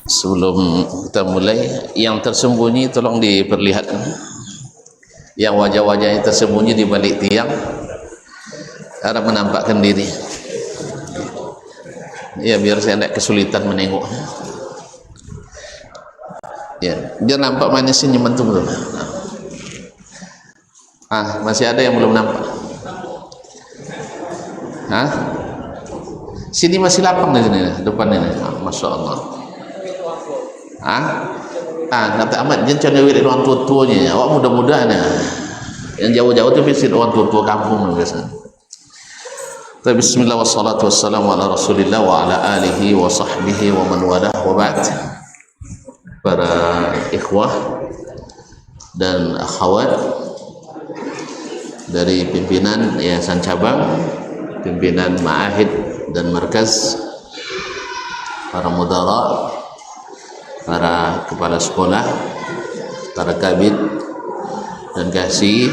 Sebelum kita mulai, yang tersembunyi tolong diperlihatkan. Yang wajah-wajah yang tersembunyi di balik tiang harap menampakkan diri. Ya, biar saya tidak kesulitan menengok. Ya, biar nampak mana sih nyementum dulu. Masih ada yang belum nampak? Sini masih lapang di sini, depan ini. Masya Allah. Kata Ahmad, jangan cari wirid orang tua-tuanya. Awak mudah-mudahan ya. Yang jauh-jauh itu visit orang tua-tua kampung biasanya. Tapi bismillah wassalatu wassalamu ala rasulillah wa ala alihi wa sahbihi wa man walah wa ba'd. Para ikhwah dan akhwat dari pimpinan Yayasan Cabang, pimpinan Ma'ahid dan Markaz, para mudara, para kepala sekolah, para kabid dan kasih,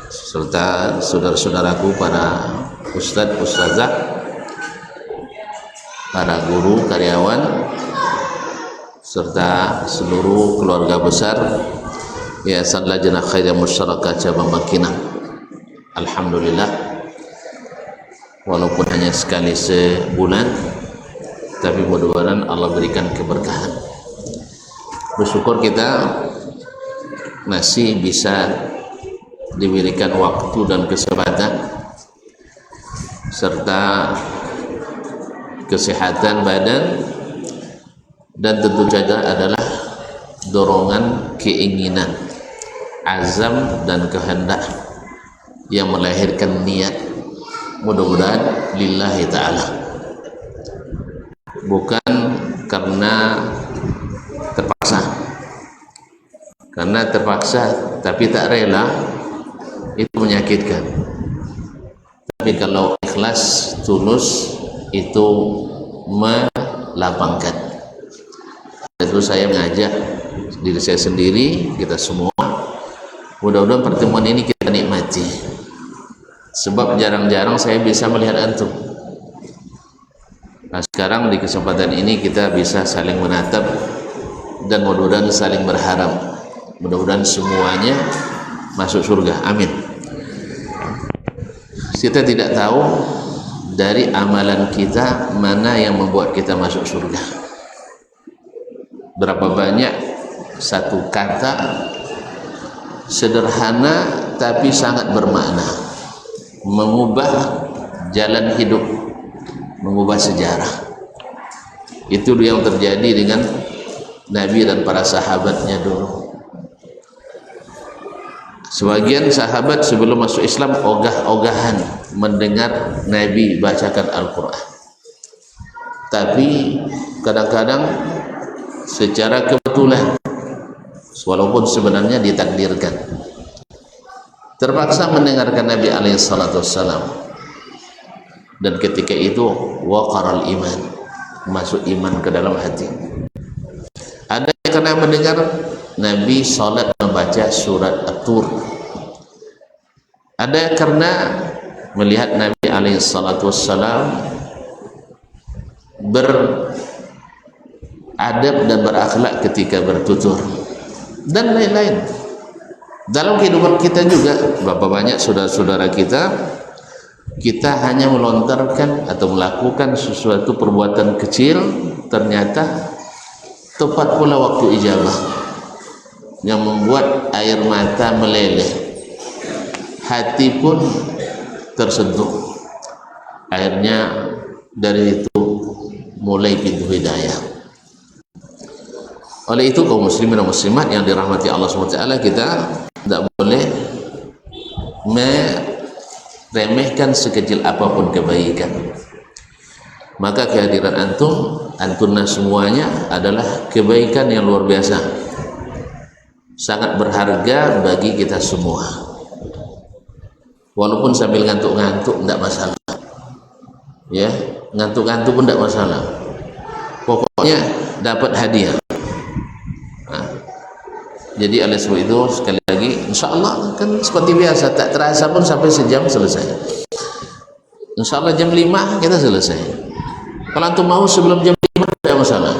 serta saudara-saudaraku para ustadz, ustazah, para guru, karyawan, serta seluruh keluarga besar Yayasan Lajnah Khairiyah Musyarakah Cabang Bangkinang. Alhamdulillah, walaupun hanya sekali sebulan, tapi mudah-mudahan Allah berikan keberkahan. Bersyukur kita masih bisa diberikan waktu dan kesempatan serta kesehatan badan, dan tentu saja adalah dorongan keinginan, azam dan kehendak yang melahirkan niat, mudah-mudahan lillahi ta'ala, bukan karena terpaksa. Karena terpaksa tapi tak rela, itu menyakitkan. Tapi kalau ikhlas, tulus, itu melapangkan. Itu saya mengajak diri saya sendiri, kita semua, mudah-mudahan pertemuan ini kita nikmati, sebab jarang-jarang saya bisa melihat antum. Nah, sekarang di kesempatan ini kita bisa saling menatap dan mudah-mudahan saling berharap, mudah-mudahan semuanya masuk surga, amin. Kita tidak tahu dari amalan kita mana yang membuat kita masuk surga. Berapa banyak satu kata sederhana tapi sangat bermakna, mengubah jalan hidup, mengubah sejarah. Itu yang terjadi dengan Nabi dan para sahabatnya dulu. Sebagian sahabat sebelum masuk Islam ogah-ogahan mendengar Nabi bacakan Al-Quran, tapi kadang-kadang secara kebetulan, walaupun sebenarnya ditakdirkan, terpaksa mendengarkan Nabi alaihissalam, dan ketika itu waqaral iman, masuk iman ke dalam hati. Ada yang karena mendengar Nabi salat membaca surat At-Tur, ada yang karena melihat Nabi alaihissalam beradab dan berakhlak ketika bertutur, dan lain-lain. Dalam kehidupan kita juga berapa banyak saudara-saudara kita hanya melontarkan atau melakukan sesuatu perbuatan kecil, ternyata tepat pula waktu ijabah yang membuat air mata meleleh, hati pun tersentuh. Akhirnya dari itu mulai pintu hidayah. Oleh itu kaum muslimin dan muslimat yang dirahmati Allah SWT, kita tidak boleh meremehkan sekecil apapun kebaikan. Maka kehadiran antunna semuanya adalah kebaikan yang luar biasa, sangat berharga bagi kita semua. Walaupun sambil ngantuk-ngantuk tidak masalah, ya, ngantuk-ngantuk pun tidak masalah, pokoknya dapat hadiah. Jadi oleh sebab itu sekali lagi, insya Allah kan seperti biasa, tak terasa pun sampai sejam selesai. Insya Allah jam 5 kita selesai. Kalau antum mau sebelum jam 5 tidak ada masalah.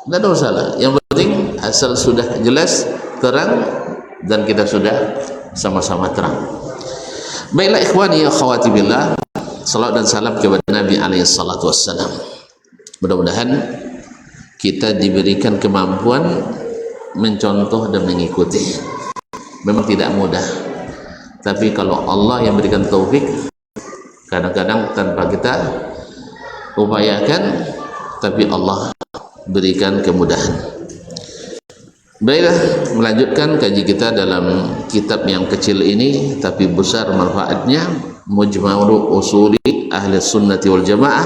Tidak ada masalah. Yang penting asal sudah jelas, terang, dan kita sudah sama-sama terang. Baiklah ikhwani ya akhwati billah, salawat dan salam kepada Nabi alaihi salatu wassalam. Mudah-mudahan kita diberikan kemampuan mencontoh dan mengikuti. Memang tidak mudah, tapi kalau Allah yang berikan taufik, kadang-kadang tanpa kita upayakan, tapi Allah berikan kemudahan. Baiklah, melanjutkan kaji kita dalam kitab yang kecil ini tapi besar manfaatnya, Mujma'u Usuli Ahli Sunnati wal Jamaah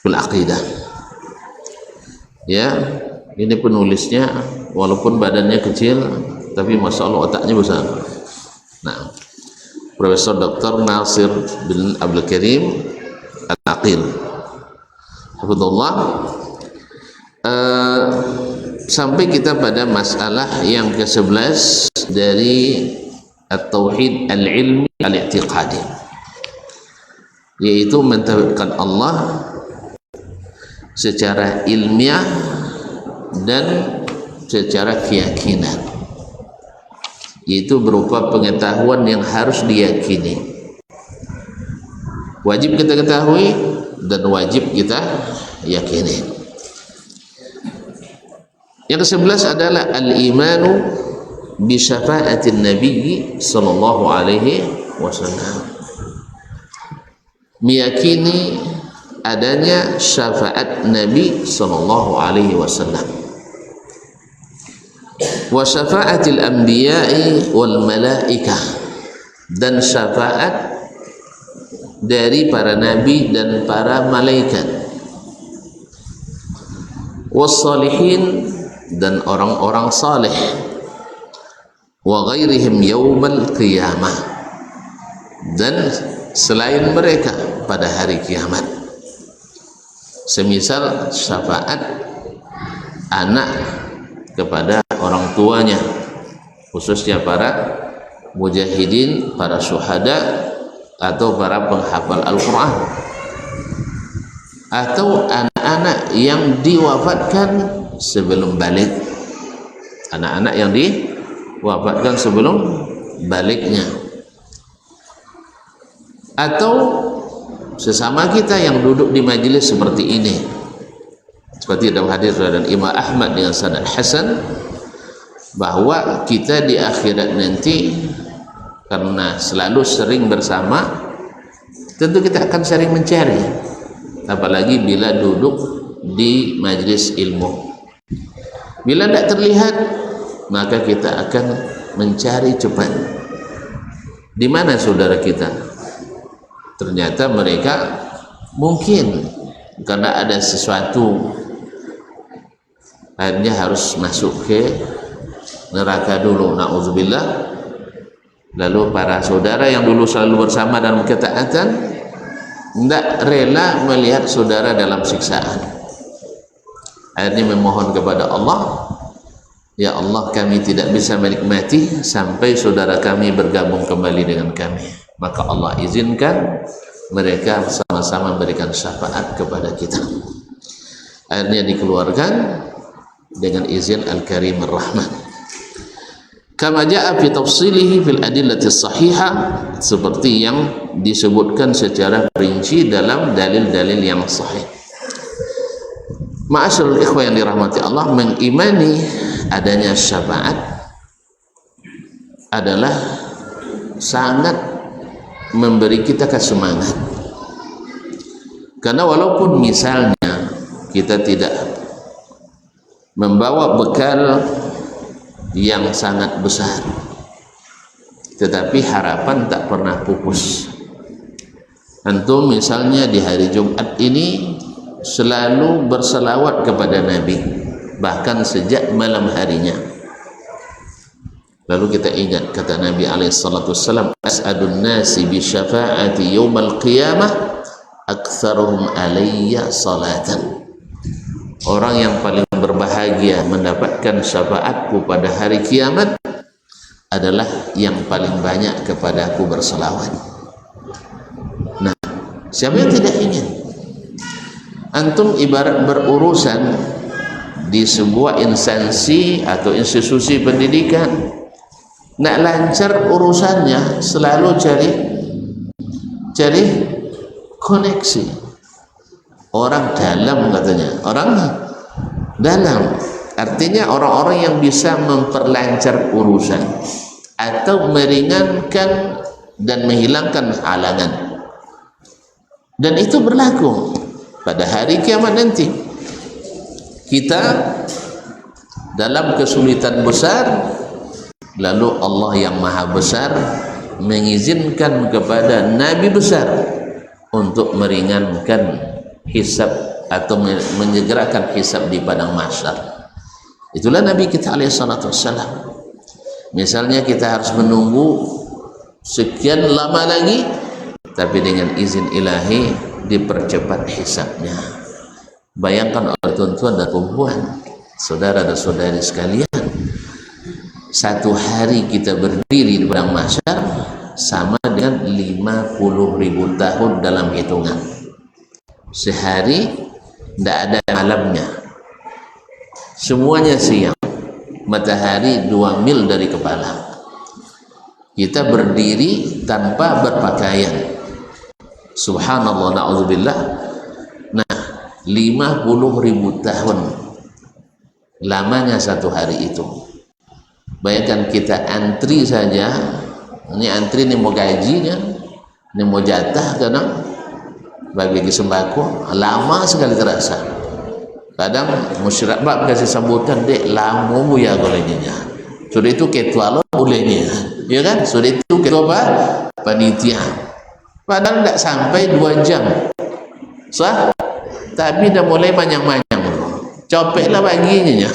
fil Aqidah. Ya, ini penulisnya walaupun badannya kecil tapi masya Allah otaknya besar. Nah, Profesor Dr. Nasir bin Abdul Karim Al-Aqil, hafizahullah. Sampai kita pada masalah yang ke-11 dari At-Tauhid Al-Ilmi Al-I'tiqadi, yaitu mentauhidkan Allah secara ilmiah dan secara keyakinan, yaitu berupa pengetahuan yang harus diyakini, wajib kita ketahui dan wajib kita yakini. Yang ke-11 adalah al-imanu bi syafa'atin Nabi sallallahu alaihi wasallam, meyakini adanya syafaat Nabi sallallahu alaihi wasallam, wa syafa'atil anbiya'i wal malaikah, dan syafaat dari para nabi dan para malaikat, wassalihin, dan orang-orang saleh, wa ghairihim yaumal qiyamah, dan selain mereka pada hari kiamat. Semisal syafaat anak kepada orang tuanya, khususnya para mujahidin, para syuhada, atau para penghafal Al-Quran, atau anak-anak yang diwafatkan sebelum balik, anak-anak yang diwafatkan sebelum baliknya, atau sesama kita yang duduk di majelis seperti ini, seperti dalam hadis dari Imam Ahmad dengan sanad hasan, bahwa kita di akhirat nanti karena selalu sering bersama, tentu kita akan sering mencari, apalagi bila duduk di majelis ilmu. Bila tidak terlihat, maka kita akan mencari cepat. Di mana saudara kita? Ternyata mereka mungkin karena ada sesuatu akhirnya harus masuk ke neraka dulu, na'udzubillah. Lalu para saudara yang dulu selalu bersama dalam ketaatan tidak rela melihat saudara dalam siksaan, akhirnya memohon kepada Allah, ya Allah, kami tidak bisa menikmati sampai saudara kami bergabung kembali dengan kami. Maka Allah izinkan mereka sama-sama memberikan syafaat kepada kita, akhirnya dikeluarkan dengan izin Al-Karim Ar-Rahman, kama ja'a fi tafsilihi fil adillati sahihah, seperti yang disebutkan secara rinci dalam dalil-dalil yang sahih. Ma'asyiral ikhwah yang dirahmati Allah, mengimani adanya syafaat adalah sangat memberi kita kesemangat, karena walaupun misalnya kita tidak membawa bekal yang sangat besar, tetapi harapan tak pernah pupus. Antum misalnya di hari Jumat ini selalu berselawat kepada Nabi, bahkan sejak malam harinya. Lalu kita ingat kata Nabi alaihissalam, as'adun nasi bi syafa'ati yawmal qiyamah aktsaruhum alayya salatan. Orang yang paling berbahagia mendapatkan syafaatku pada hari kiamat adalah yang paling banyak kepada aku berselawat. Nah, siapa yang tidak ingin? Antum ibarat berurusan di sebuah instansi atau institusi pendidikan, nak lancar urusannya selalu cari koneksi orang dalam, katanya orang dalam, artinya orang-orang yang bisa memperlancar urusan atau meringankan dan menghilangkan halangan. Dan itu berlaku pada hari kiamat nanti. Kita dalam kesulitan besar, lalu Allah yang maha besar mengizinkan kepada Nabi besar untuk meringankan hisab atau menyegerakan hisab di padang mahsyar. Itulah Nabi kita alaihi salatu wassalam. Misalnya kita harus menunggu sekian lama lagi, tapi dengan izin ilahi dipercepat hisabnya. Bayangkan oleh tuan-tuan dan puan, saudara dan saudari sekalian, satu hari kita berdiri di padang mahsyar sama dengan 50.000 tahun dalam hitungan. Sehari tidak ada malamnya, semuanya siang, matahari 2 mil dari kepala. Kita berdiri tanpa berpakaian. Subhanallah, na'udzubillah. Nah, 50.000 tahun lamanya satu hari itu. Bayangkan kita antri saja, ini antri, ini mau gajinya, ini mau jatah, kadang bagi sembako, lama sekali terasa. Kadang masyarakat kasih sambutan, dek lama ya golenya. Sudah itu ketua lo bolehnya, ya kan? Sudah itu ketua apa? Panitia. Padahal tidak sampai 2 jam, sah? Tapi dah mulai manyang-manyang, copeklah baginya.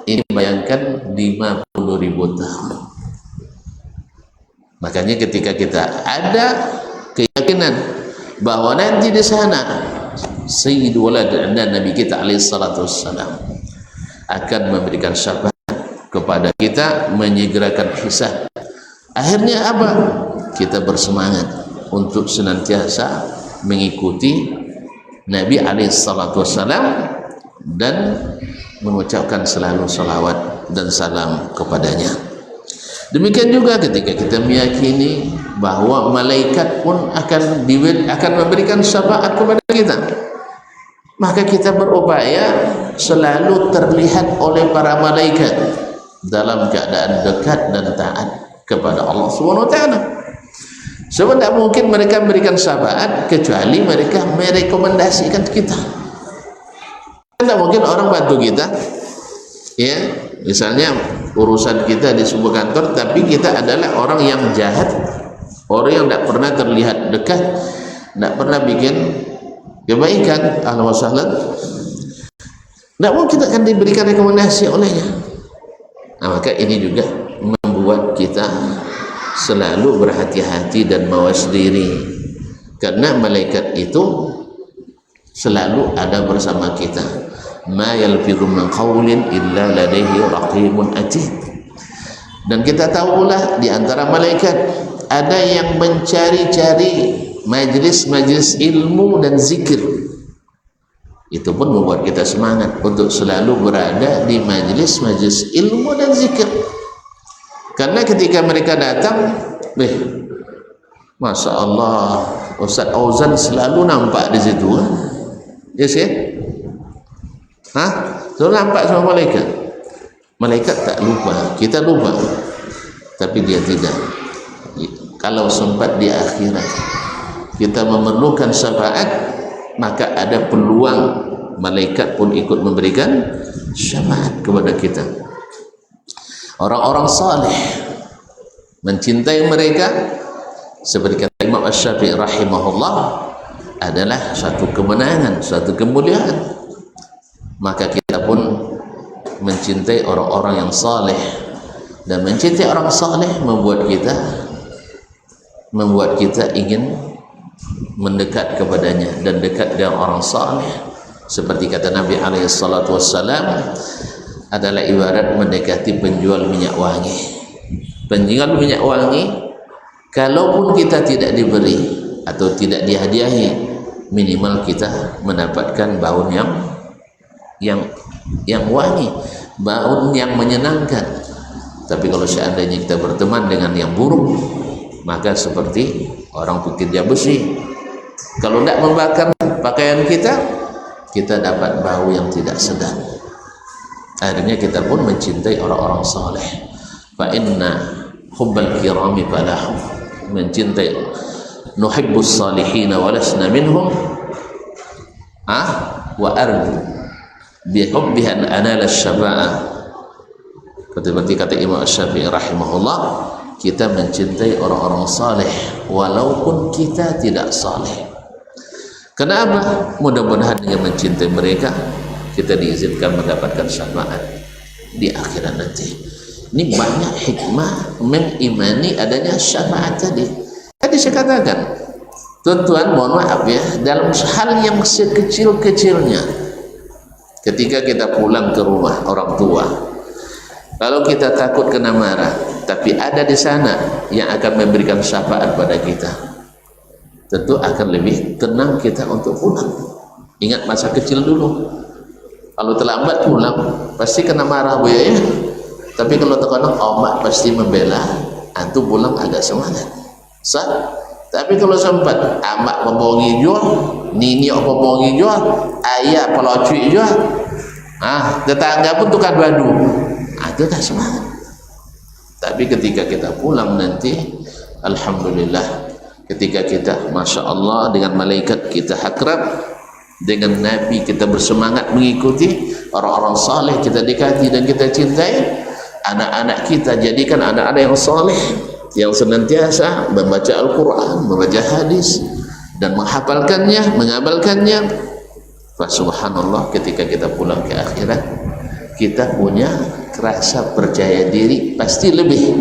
Ini bayangkan 50.000 tahun. Makanya ketika kita ada keyakinan bahwa nanti di sana Sayyidul Walad dan Nabi kita alaihi salatu wassalam akan memberikan syafaat kepada kita, menyegerakan hisab. Akhirnya apa? Kita bersemangat untuk senantiasa mengikuti Nabi alaihi salatu wassalam dan mengucapkan selalu salawat dan salam kepadanya. Demikian juga ketika kita meyakini bahwa malaikat pun akan memberikan syafaat kepada kita, maka kita berupaya selalu terlihat oleh para malaikat dalam keadaan dekat dan taat kepada Allah Subhanahu wa taala. Sebab tidak mungkin mereka memberikan syafaat kecuali mereka merekomendasikan kita. Tidak mungkin orang bantu kita, ya, misalnya urusan kita di sebuah kantor, tapi kita adalah orang yang jahat, orang yang tidak pernah terlihat dekat, tidak pernah bikin kebaikan, ahlan wa sahlan, tidak mungkin akan diberikan rekomendasi olehnya. Nah, maka ini juga membuat kita selalu berhati-hati dan mawas diri, karena malaikat itu selalu ada bersama kita. Ma yalfidhu min qawlin illa ladaihi raqibun atid. Dan kita tahulah di antara malaikat ada yang mencari-cari majlis-majlis ilmu dan zikir. Itu pun membuat kita semangat untuk selalu berada di majlis-majlis ilmu dan zikir. Karena ketika mereka datang, Masya Allah, Ustaz Auzan selalu nampak di situ. Yes, ya? Selalu nampak sama malaikat. Malaikat tak lupa, kita lupa, tapi dia tidak. Kalau sempat di akhirat kita memerlukan syafaat, maka ada peluang malaikat pun ikut memberikan syafaat kepada kita. Orang-orang saleh mencintai mereka, seperti kata Imam Asy-Syafi'i rahimahullah, adalah satu kemenangan, satu kemuliaan. Maka kita pun mencintai orang-orang yang saleh, dan mencintai orang saleh membuat kita ingin mendekat kepadanya dan dekat dengan orang saleh. Seperti kata Nabi alaihi salatu wassalam, adalah ibarat mendekati penjual minyak wangi. Penjual minyak wangi, kalaupun kita tidak diberi, atau tidak dihadiahi, minimal kita mendapatkan baun yang wangi, baun yang menyenangkan. Tapi kalau seandainya kita berteman dengan yang buruk, maka seperti orang pekerja besi, kalau tidak membakar pakaian kita dapat bau yang tidak sedap. Akhirnya kita pun mencintai orang-orang saleh. Fa inna hubbal kirami falahu, mencintai nuhibbus salihin wa lasna minhum wa arju bi hubbiha an anala syafa'ah. Seperti kata Imam Asy-Syafi'i rahimahullah, kita mencintai orang-orang saleh walaupun kita tidak saleh. Kenapa? Mudah-mudahan dengan mencintai mereka kita diizinkan mendapatkan syafaat di akhirat nanti. Ini banyak hikmah mengimani adanya syafaat tadi. Tadi saya katakan, tuan-tuan mohon maaf ya, dalam hal yang sekecil-kecilnya, ketika kita pulang ke rumah orang tua, kalau kita takut kena marah, tapi ada di sana yang akan memberikan syafaat pada kita, tentu akan lebih tenang kita untuk pulang. Ingat masa kecil dulu, kalau terlambat pulang pasti kena marah bu ya. Tapi kalau terkadang omak pasti membela, antu pulang agak semangat. Tapi kalau sempat amak pembohongi jual, nini pembohongi jual, ayah pelocui jual, tetangga pun tukar badu, itu tak semangat. Tapi ketika kita pulang nanti, alhamdulillah, ketika kita masya Allah dengan malaikat kita akrab, dengan Nabi kita bersemangat mengikuti, orang-orang saleh kita dekati dan kita cintai, anak-anak kita jadikan anak-anak yang saleh, yang senantiasa membaca Al-Quran, membaca hadis dan menghafalkannya, mengamalkannya. Fa subhanallah, ketika kita pulang ke akhirat, kita punya rasa percaya diri pasti lebih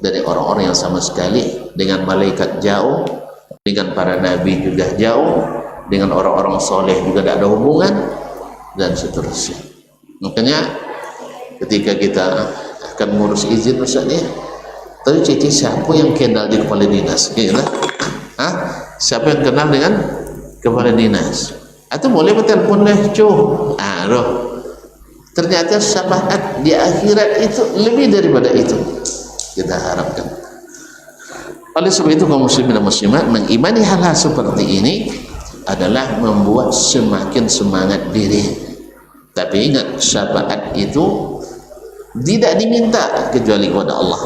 dari orang-orang yang sama sekali dengan malaikat jauh, dengan para nabi juga jauh, dengan orang-orang soleh juga tidak ada hubungan, dan seterusnya. Makanya ketika kita akan ngurus izin Ustaz ya, tapi cici siapa yang kenal di kepala dinas? Siapa yang kenal dengan kepala dinas? Atau boleh bertelepon deh, ternyata syafaat di akhirat itu lebih daripada itu kita harapkan. Oleh sebab itu kaum muslimin dan muslimat, mengimani hal-hal seperti ini adalah membuat semakin semangat diri. Tapi ingat, syafaat itu tidak diminta kecuali kepada Allah.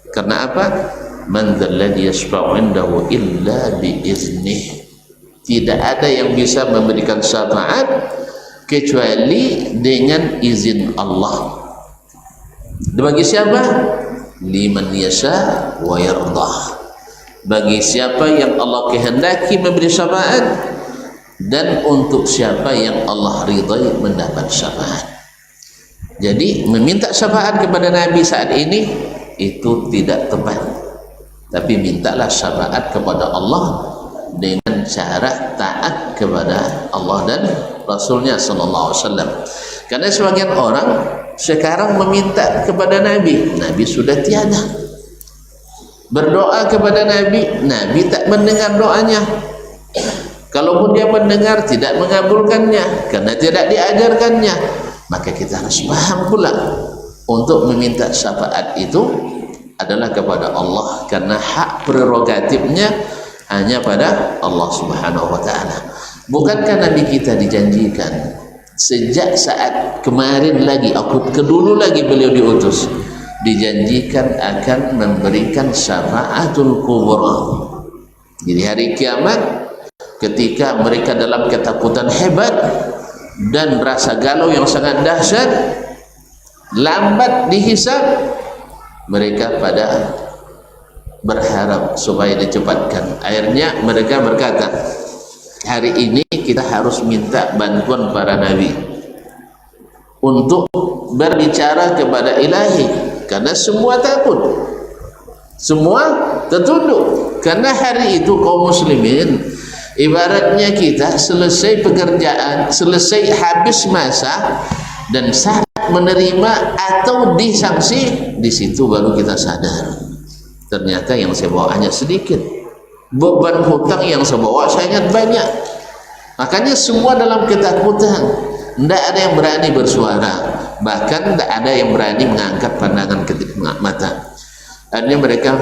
Karena apa? Man dzalladzi yashfa'u 'indahu illa biiznih. Tidak ada yang bisa memberikan syafaat kecuali dengan izin Allah. Bagi siapa? Liman yasha wa yardah. Bagi siapa yang Allah kehendaki memberi syafaat, dan untuk siapa yang Allah ridai mendapat syafaat. Jadi meminta syafaat kepada Nabi saat ini itu tidak tepat, tapi mintalah syafaat kepada Allah dengan cara taat kepada Allah dan Rasulnya sallallahu alaihi wasallam. Karena sebagian orang sekarang meminta kepada Nabi, Nabi sudah tiada. Berdoa kepada Nabi, Nabi tak mendengar doanya. Kalaupun dia mendengar, tidak mengabulkannya karena tidak diajarkannya. Maka kita harus paham pula, untuk meminta syafaat itu adalah kepada Allah, karena hak prerogatifnya hanya pada Allah Subhanahu wa taala. Bukankah Nabi kita dijanjikan sejak saat kemarin lagi, kedulu lagi beliau diutus, dijanjikan akan memberikan syafaatul kubra. Jadi hari kiamat, ketika mereka dalam ketakutan hebat dan rasa galau yang sangat dahsyat, lambat dihisab, mereka pada berharap supaya dicepatkan. Akhirnya mereka berkata, hari ini kita harus minta bantuan para nabi untuk berbicara kepada ilahi, karena semua takut, semua tertunduk. Karena hari itu kaum muslimin ibaratnya kita selesai pekerjaan, selesai habis masa, dan saat menerima atau disanksi, di situ baru kita sadar ternyata yang saya bawa hanya sedikit, beban hutang yang saya bawa sangat banyak. Makanya semua dalam ketakutan, tidak ada yang berani bersuara, bahkan tidak ada yang berani mengangkat pandangan ke mata. Artinya mereka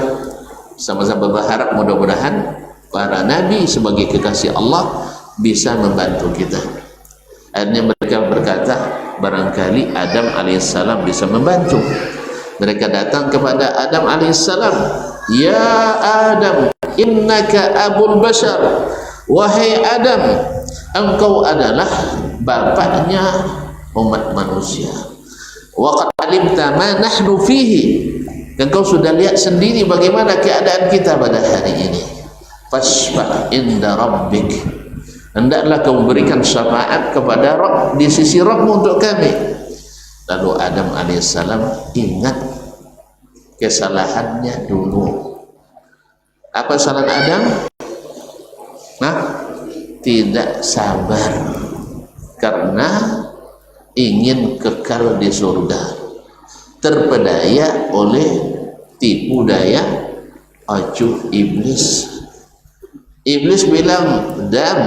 sama-sama berharap mudah-mudahan para nabi sebagai kekasih Allah bisa membantu kita. Akhirnya mereka berkata, barangkali Adam alaihissalam bisa membantu. Mereka datang kepada Adam alaihissalam, ya Adam, innaka abul bashar, wahai Adam, engkau adalah bapaknya umat manusia. Wa qad alimta ma nahnu fihi, engkau sudah lihat sendiri bagaimana keadaan kita pada hari ini. Fashfa' inda rabbik, hendaklah kau memberikan syafaat kepada Rabb, di sisi Rabbmu untuk kami. Lalu Adam alaihissalam ingat kesalahannya dulu. Apa kesalahan Adam? Tidak sabar karena ingin kekal di surga, terpedaya oleh tipu daya acuh iblis. Iblis bilang, Adam,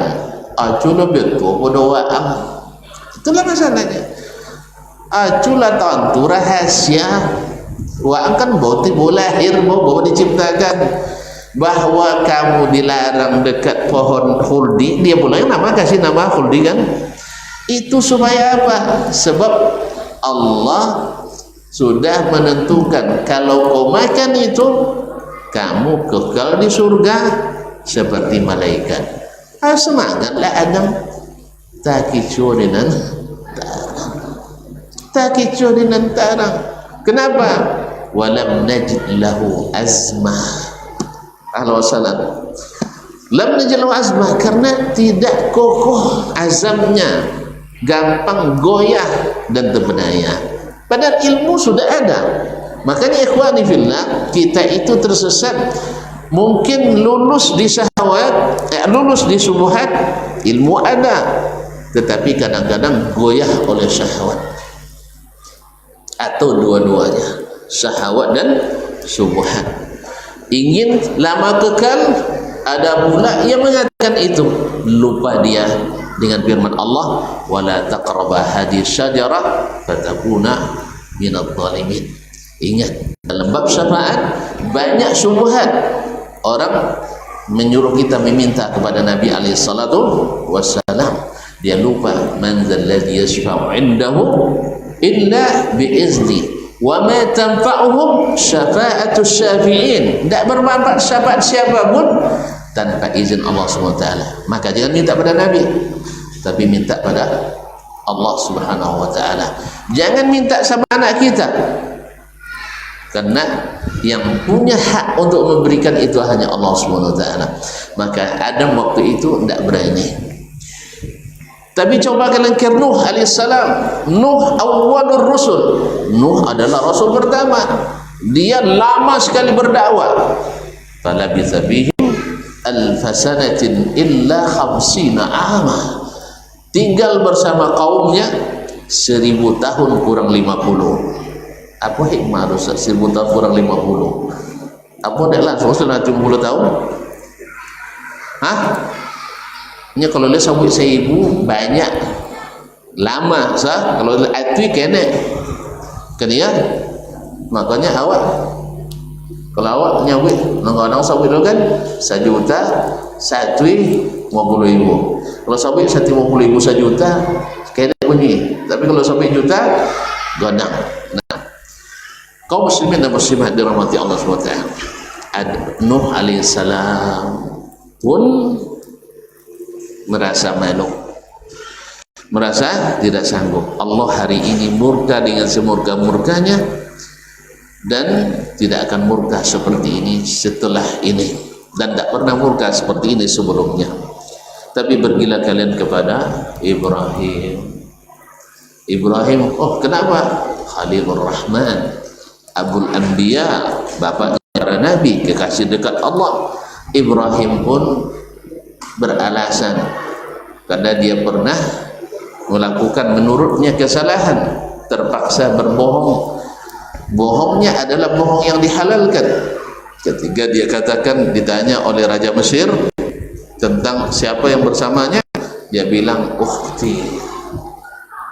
acuh lebih tua pada Waam. Itulah masalahnya. Acuh lah tentu rahasia. Waam kan baru lahir, baru diciptakan. Bahwa kamu dilarang dekat pohon khuldi, dia pula yang kasih nama khuldi kan. Itu supaya apa? Sebab Allah sudah menentukan kalau kau makan itu, kamu kekal di surga seperti malaikat. Semangatlah Adam. Takicudinan tarang. Kenapa? Walam najid lahu azmah. Alhamdulillah. Lam najid lahu azmah, karena tidak kokoh azamnya, gampang goyah dan terpedaya. Padahal ilmu sudah ada. Makanya ikhwani fillah, kita itu tersesat. Mungkin lulus di syahwat, lulus di subuhat, ilmu ada, tetapi kadang-kadang goyah oleh syahwat, atau dua-duanya, syahwat dan subuhat. Ingin lama kekal, ada pula yang mengatakan itu, lupa dia dengan firman Allah, wala taqraba hadhihi syajarah fatakuna minadh dhalimin. Ingat, dalam bab syafaat banyak syubhat. Orang menyuruh kita meminta kepada Nabi alaihi salatu wassalam, dia lupa, man dzalladzi yashfa'u 'indahu illa bi'izni wa ma tanfa'uhum syafa'atus syafi'in. Tidak bermanfaat syafaat siapa pun tanpa izin Allah SWT. Maka jangan minta pada Nabi, tapi minta pada Allah Subhanahu wa taala. Jangan minta sama anak kita, karena yang punya hak untuk memberikan itu hanya Allah Subhanahu wa taala. Maka Adam waktu itu tidak berani. Tapi coba kalian ke Nuh alaihissalam. Nuh awwalur rusul. Nuh adalah rasul pertama. Dia lama sekali berdakwah. Falabitha bihim alfasanatin illa khamsina ama. Tinggal bersama kaumnya 1000 tahun kurang 50. Apa hikmah dosa 1000 tahun kurang 50? Apa dah langsung 70 tahun? Ini kalau dia sabut 1000 banyak lama sah. Kalau atui kena ya. Makanya awak, kalau awak nyawit nang sabut dulu kan 1 juta satui 50.000. Kalau sabut 150.000 1 juta kena bunyi. Tapi kalau sabut juta godang. Kaum muslimin dan muslimat dirahmati Allah SWT, Nuh alaihissalam pun merasa malu, merasa tidak sanggup. Allah hari ini murka dengan semurka-murkanya, dan tidak akan murka seperti ini setelah ini, dan tidak pernah murka seperti ini sebelumnya. Tapi pergilah kalian kepada Ibrahim. Oh, kenapa? Khalilur Rahman, Abul Anbiya, bapaknya para nabi, kekasih dekat Allah. Ibrahim pun beralasan karena dia pernah melakukan menurutnya kesalahan, terpaksa berbohong. Bohongnya adalah bohong yang dihalalkan. Ketika dia katakan, ditanya oleh Raja Mesir tentang siapa yang bersamanya, dia bilang ukhti.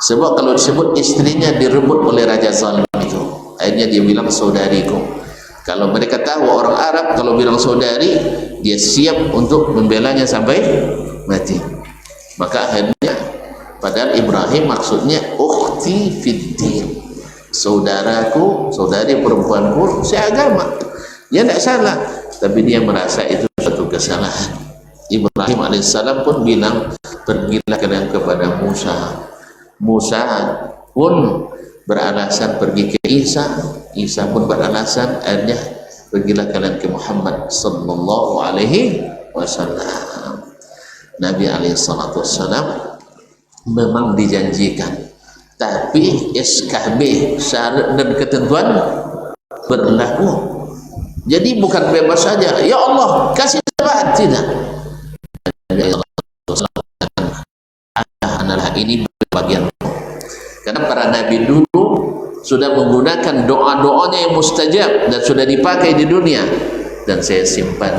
Sebab kalau disebut istrinya direbut oleh Raja Zalim itu, akhirnya dia bilang saudariku. Kalau mereka tahu orang Arab kalau bilang saudari, dia siap untuk membelanya sampai mati. Maka akhirnya, padahal Ibrahim maksudnya ukhti fiddin, saudaraku, saudari perempuanku seagama. Dia tidak salah, tapi dia merasa itu satu kesalahan. Ibrahim alaihissalam pun bilang, pergilah kalian kepada Musa. Musa pun beralasan pergi ke Isa. Isa pun beralasan, akhirnya pergilah kalian ke Muhammad sallallahu alaihi wasallam. Nabi alaihissalatu wassalam memang dijanjikan, tapi SKB, syarat dan ketentuan berlaku. Jadi bukan bebas saja, ya Allah kasih syafaat, tidak. Adalah ini bagian, karena para nabi dulu sudah menggunakan doa-doanya yang mustajab dan sudah dipakai di dunia, dan saya simpan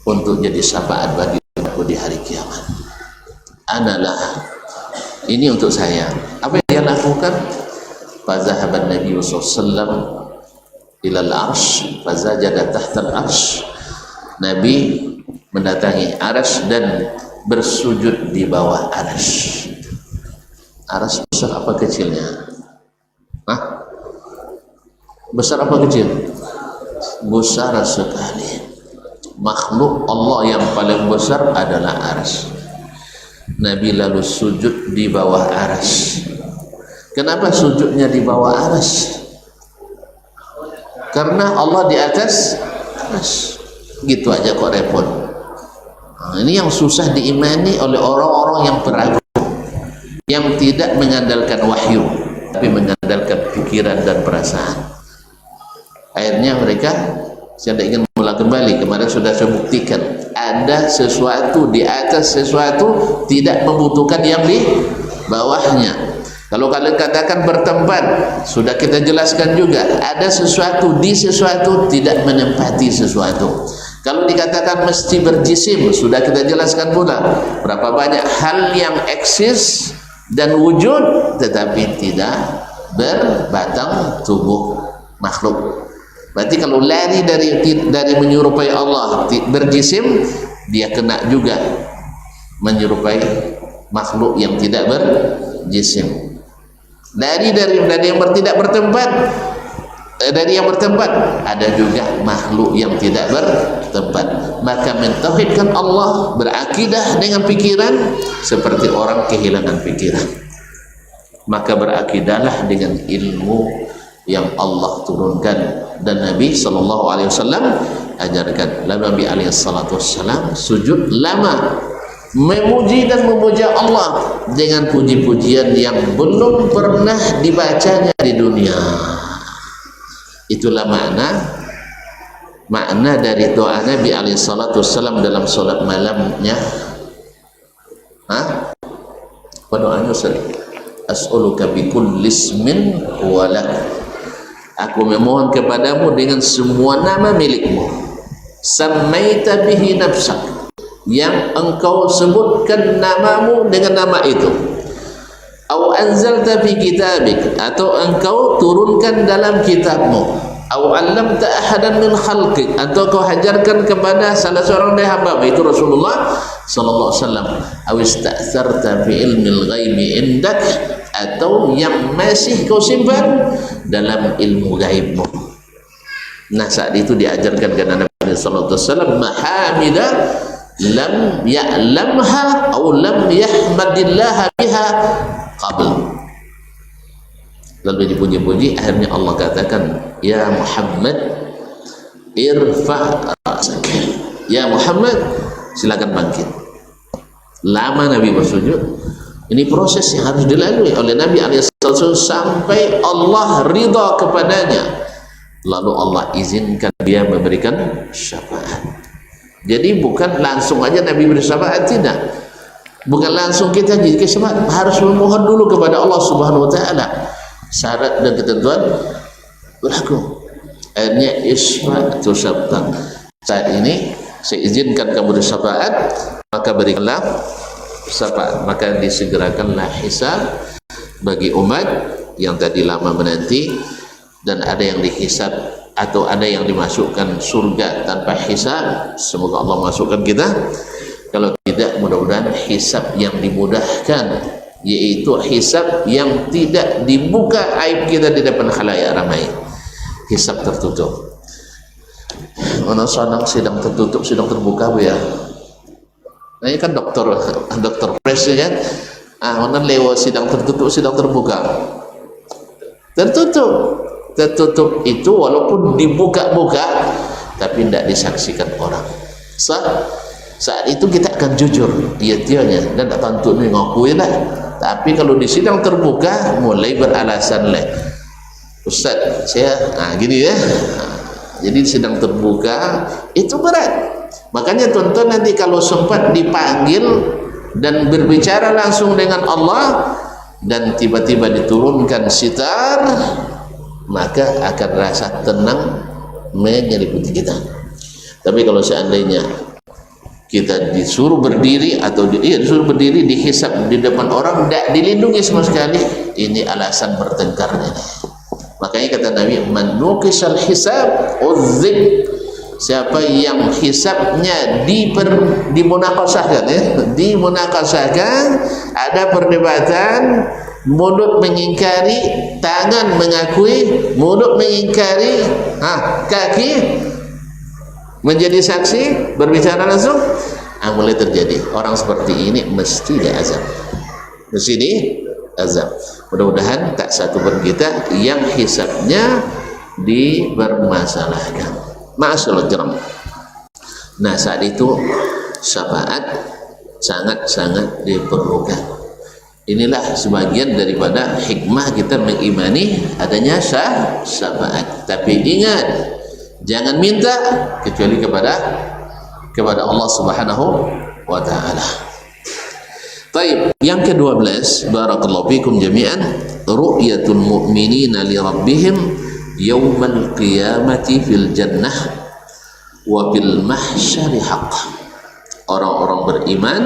untuk jadi syafaat bagi aku di hari kiamat. Adalah ini untuk saya. Apa yang dia lakukan? Fazahaban Nabi sallallahu alaihi wasallam ilal arsh fazajada tahtal arsh. Nabi mendatangi arsy dan bersujud di bawah arsy. Arsy besar apa kecilnya? Hah? Besar apa kecil? Besar sekali. Makhluk Allah yang paling besar adalah arsy. Nabi lalu sujud di bawah arsy. Kenapa sujudnya di bawah arsy? Karena Allah di atas arsy. Gitu aja kok repot. Nah, ini yang susah diimani oleh orang-orang yang peragu, yang tidak mengandalkan wahyu, tapi mengandalkan pikiran dan perasaan. Akhirnya mereka, saya tidak ingin mengulang kembali, kemarin sudah saya buktikan, ada sesuatu di atas sesuatu, tidak membutuhkan yang di bawahnya. Kalau kalian katakan bertempat, sudah kita jelaskan juga, ada sesuatu di sesuatu, tidak menempati sesuatu. Kalau dikatakan mesti berjisim, sudah kita jelaskan pula berapa banyak hal yang eksis dan wujud tetapi tidak berbatang tubuh makhluk. Berarti kalau lari dari menyerupai Allah berjisim, dia kena juga menyerupai makhluk yang tidak berjisim. Dari yang tidak bertempat, dari yang bertempat ada juga makhluk yang tidak bertempat. Maka mentauhidkan Allah, berakidah dengan pikiran seperti orang kehilangan pikiran. Maka berakidahlah dengan ilmu yang Allah turunkan dan Nabi sallallahu alaihi wasallam ajarkan. Lalu Nabi alaihi salatu wasallam sujud lama memuji dan memuja Allah dengan puji-pujian yang belum pernah dibacanya di dunia. Itulah makna dari doa Nabi alaihi salatu wasallam dalam solat malamnya. Apa doanya Ustaz? As'aluka bi kulli ismin huwa lak. Aku memohon kepadamu dengan semua nama milikmu. Sammaita bihi nafsak, yang engkau sebutkan namamu dengan nama itu. Au anzalta fi kitabik, atau engkau turunkan dalam kitabmu. Au 'allamta ahadan min khalqik, atau kau ajarkan kepada salah seorang dari hamba-mu, itu Rasulullah sallallahu alaihi wasallam. Au ista'tharta fi ilmil ghaibi indak, atau yang masih kau simpan dalam ilmu gaibmu. Nah, saat itu diajarkan kepada Nabi sallallahu alaihi wasallam mahamida lam ya'lamha atau lam yahmadillah biha qabl. Lalu dipuji-puji, akhirnya Allah katakan, ya Muhammad irfa' ra'sak, ya Muhammad silakan bangkit. Lama Nabi bersujud. Ini proses yang harus dilalui oleh Nabi alaihissalam sampai Allah ridha kepadanya, lalu Allah izinkan dia memberikan syafaat. Jadi bukan langsung aja Nabi beri syafaat, tidak. Bukan langsung kita jadi syafaat, harus memohon dulu kepada Allah Subhanahu wa taala. Syarat dan ketentuan berlaku. Akhirnya isfa'tu syabtan. Saat ini saya izinkan kamu bersyafaat, maka berikanlah syafaat, maka disegerakanlah hisab bagi umat yang tadi lama menanti, dan ada yang dihisab atau ada yang dimasukkan surga tanpa hisab. Semoga Allah masukkan kita. Kalau tidak, mudah-mudahan hisab yang dimudahkan, yaitu hisab yang tidak dibuka aib kita di depan khalayak ramai, hisab tertutup. Mana sanang sidang tertutup, sidang terbuka bu ya. Nah ini kan dokter pres kan. Mana lewat sidang tertutup, sidang terbuka. Tertutup itu walaupun dibuka-buka tapi tidak disaksikan orang. Saat itu kita akan jujur, tianya dan tak tantun ngakui lah. Tapi kalau di sidang terbuka mulai beralasan lah. Ustaz, saya gini ya. Jadi sidang terbuka itu berat. Makanya tuan-tuan nanti kalau sempat dipanggil dan berbicara langsung dengan Allah dan tiba-tiba diturunkan sitar, maka akan rasa tenang menyelimuti kita. Tapi kalau seandainya kita disuruh berdiri atau disuruh berdiri dihisab di depan orang, tidak dilindungi sama sekali, ini alasan bertengkarnya. Makanya kata Nabi, man nuqisal hisab uzzib, siapa yang hisabnya dimunakasahkan ya, dimunakasahkan, ada perdebatan, mulut mengingkari, tangan mengakui, mulut mengingkari, kaki menjadi saksi, berbicara langsung, mulai terjadi. Orang seperti ini mesti diazab, mesti diazab. Mudah-mudahan tak satu pun kita yang hisabnya dipermasalahkan. Ma'asyarul kiram. Nah saat itu syafaat sangat-sangat diperlukan. Inilah sebagian daripada hikmah kita mengimani adanya syafaat. Tapi ingat, jangan minta kecuali kepada Allah Subhanahu wa taala. Baik, yang ke-12, barakallahu fikum jami'an, ru'yatul mu'minina li rabbihim yaumal qiyamati fil jannah wa fil mahsyari haqq. Orang-orang beriman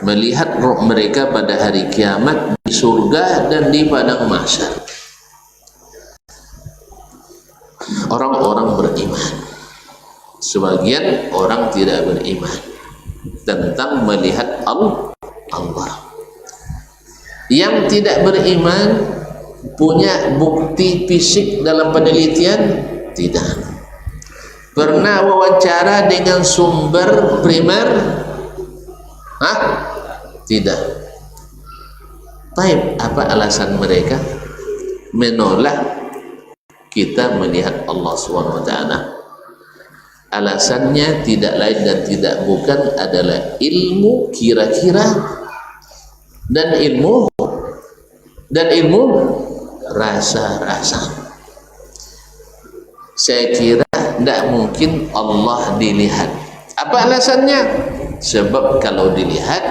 melihat roh mereka pada hari kiamat di surga dan di padang mahsyar. Orang-orang beriman. Sebagian orang tidak beriman tentang melihat Allah. Yang tidak beriman punya bukti fisik dalam penelitian? Tidak. Pernah wawancara dengan sumber primer? Tidak. Baik, apa alasan mereka menolak kita melihat Allah SWT? Alasannya tidak lain dan tidak bukan adalah ilmu kira-kira dan ilmu rasa-rasa. Saya kira tidak mungkin Allah dilihat. Apa alasannya? Sebab kalau dilihat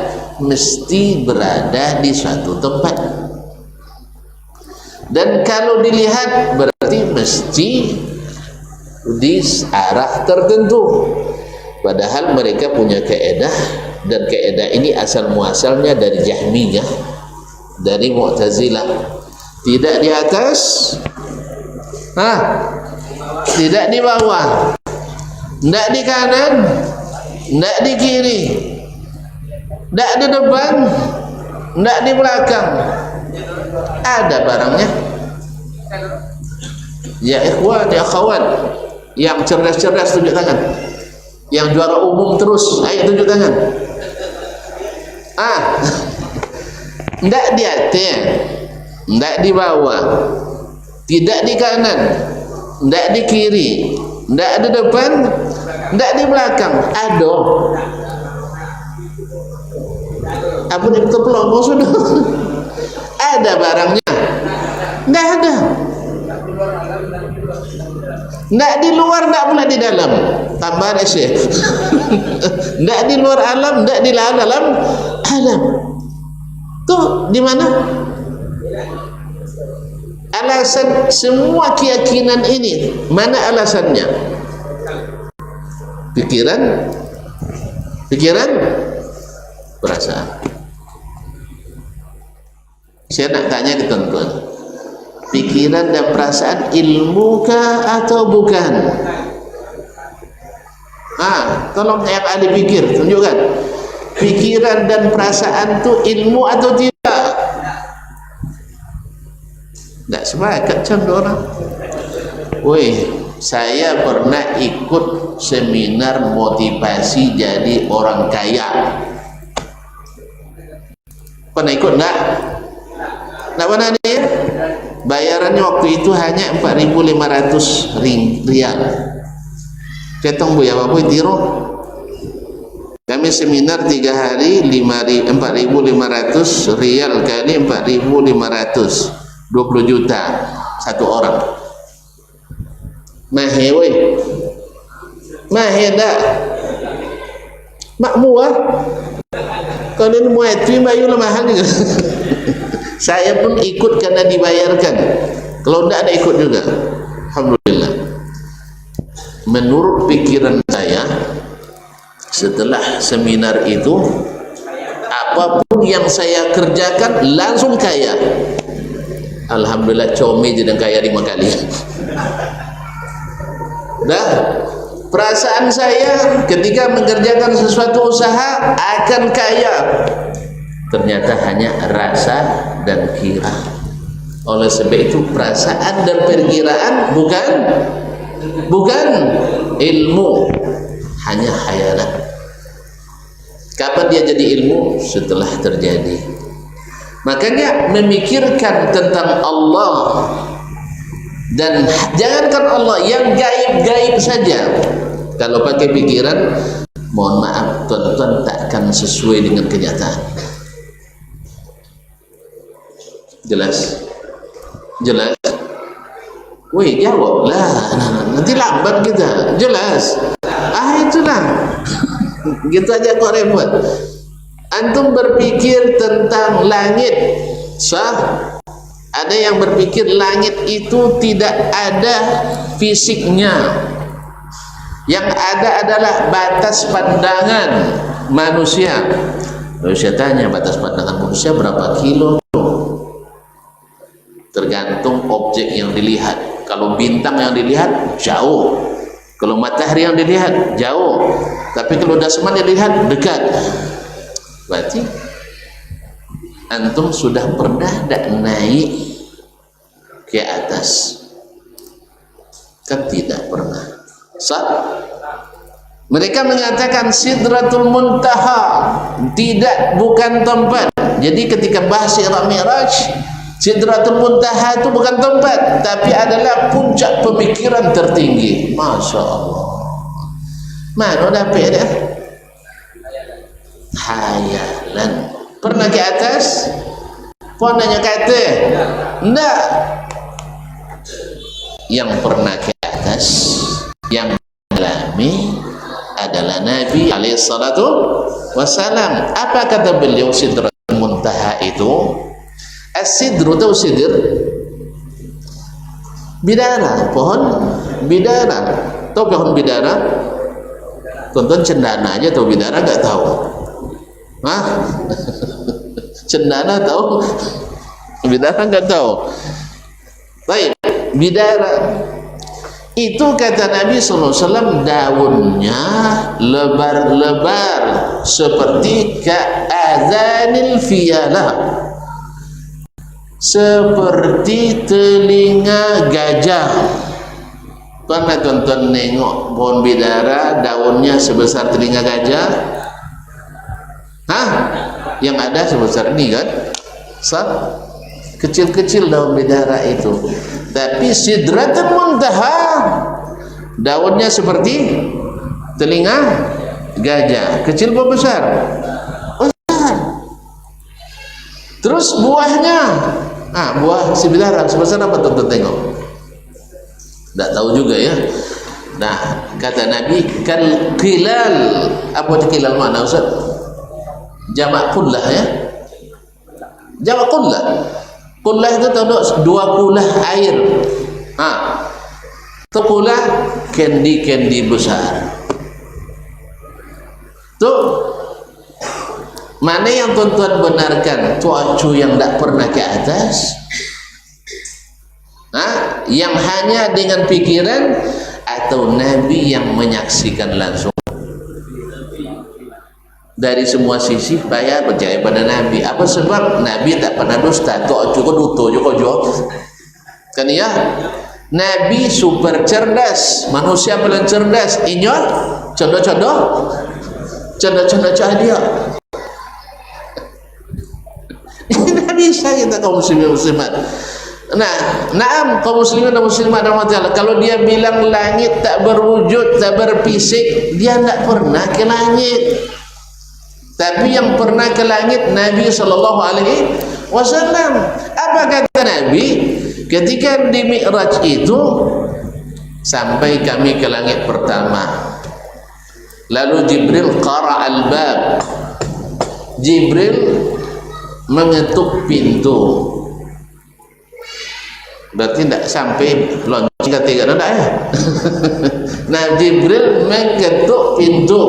mesti berada di suatu tempat, dan kalau dilihat berarti mesti di arah tertentu. Padahal mereka punya kaedah, dan kaedah ini asal muasalnya dari Jahmiyah, dari Mu'tazilah. Tidak di atas, tidak di bawah, tidak di kanan, tidak di kiri, tidak di depan, tidak di belakang. Ada barangnya. Ya ikhwan, ya akhwat, yang cerdas-cerdas tunjuk tangan. Yang juara umum terus, ayo tunjuk tangan. Tidak di atas, tidak di bawah, tidak di kanan, tidak di kiri, tidak di depan, tidak di belakang. Apa yang terpelong sudah? Ada barangnya? Tidak ada. Tidak di luar, tidak pula di dalam. Tambahan Syekh. Tidak di luar alam, tidak di dalam alam. Tuh di mana? alasan semua keyakinan ini, mana alasannya? Pikiran, perasaan. Saya nak tanya ke tuan-tuan, pikiran dan perasaan ilmu kah atau bukan? Tolong yang ahli pikir tunjukkan, pikiran dan perasaan itu ilmu atau tidak? Tak sepakat macam tu orang. Weh, saya pernah ikut seminar motivasi jadi orang kaya. Pernah ikut tak? Tak pernah ni ya? Bayarannya waktu itu hanya 4.500 rial. Ketong bu ya apa tiro? Kami seminar 3 hari 4.500 rial kali 4.500, 20 juta satu orang. Mahir weh, mahir tak? Mak muah. Kalau ni muah tu bayar lah mahal juga. Saya pun ikut karena dibayarkan. Kalau tidak ada ikut juga. Alhamdulillah. Menurut pikiran saya, setelah seminar itu, apapun yang saya kerjakan langsung kaya. Alhamdulillah, comel je dan kaya 5 kali. Dah, perasaan saya ketika mengerjakan sesuatu usaha akan kaya, ternyata hanya rasa dan kira. Oleh sebab itu perasaan dan perkiraan bukan ilmu, hanya khayalan. Kapan dia jadi ilmu? Setelah terjadi. Makanya memikirkan tentang Allah, dan jangankan Allah, yang gaib-gaib saja kalau pakai pikiran, mohon maaf tuan-tuan, takkan sesuai dengan kenyataan. Jelas? Weh, jawablah, nanti lambat kita. Jelas? Itulah. Gitu aja kok repot. Antum berpikir tentang langit, sah? Ada yang berpikir langit itu tidak ada fisiknya, yang ada adalah batas pandangan manusia. Lalu saya tanya, batas pandangan manusia berapa kilo? Tergantung objek yang dilihat. Kalau bintang yang dilihat jauh, kalau matahari yang dilihat jauh, tapi kalau dasman yang dilihat dekat. Berarti antum sudah pernah tak naik ke atas? Kan tidak pernah. Mereka mengatakan Sidratul Muntaha bukan tempat. Jadi ketika bahas Isra Mi'raj, Sidratul Muntaha itu bukan tempat, tapi adalah puncak pemikiran tertinggi. Masya Allah. Mana dapat dia? Hayalan. Pernah ke atas? Ponanya kata enggak. Yang pernah ke atas, yang mengalami adalah Nabi alaihi salatu wassalam. Apa kata beliau? Sidratul Muntaha itu, as-sidru, tahu sidr? Bidara, pohon bidara. Tahu pohon bidara? Tonton cendana aja tahu bidara, enggak tahu. Cendana tahu, bidara enggak tahu. Baik, bidara itu kata Nabi SAW, daunnya lebar-lebar seperti ka'adzanil fiyalah, seperti telinga gajah. Pernah tonton nengok pohon bidara daunnya sebesar telinga gajah? Yang ada sebesar ini kan? Kecil-kecil daun bidara itu. Tapi Sidratul Muntaha daunnya seperti telinga gajah. Kecil apa besar? Besar. Terus buahnya, buah si bidara sebesar apa tuan-tuan tengok? Tak tahu juga ya. Nah, kata Nabi, kal qilal. Apa itu qilal mana Ustaz? Jamak kullah ya. Jamak kullah. Kulah itu tahu 2 kulah air. Itu kulah kendi besar. Tuh mana yang tuan-tuan benarkan? Cuacu yang tak pernah ke atas? Yang hanya dengan pikiran, atau Nabi yang menyaksikan langsung? Dari semua sisi saya percaya pada Nabi. Apa sebab? Nabi tak pernah dusta. Cuacu ko duto jo kan ya? Nabi super cerdas, manusia paling cerdas. Inyol contoh dia. Tidak bisa kita kaum muslimin muslimat. Naam kaum muslimin dan muslimat kalau dia bilang langit tak berwujud, tak berfisik, dia tidak pernah ke langit. Tapi yang pernah ke langit Nabi sallallahu alaihi wasallam. Apa kata Nabi ketika di Mi'raj itu? Sampai kami ke langit pertama, lalu Jibril qara al-bab, Jibril mengetuk pintu. Berarti tidak sampai lonceng ketiga, tidak ya? Nah, Jibril mengetuk pintu.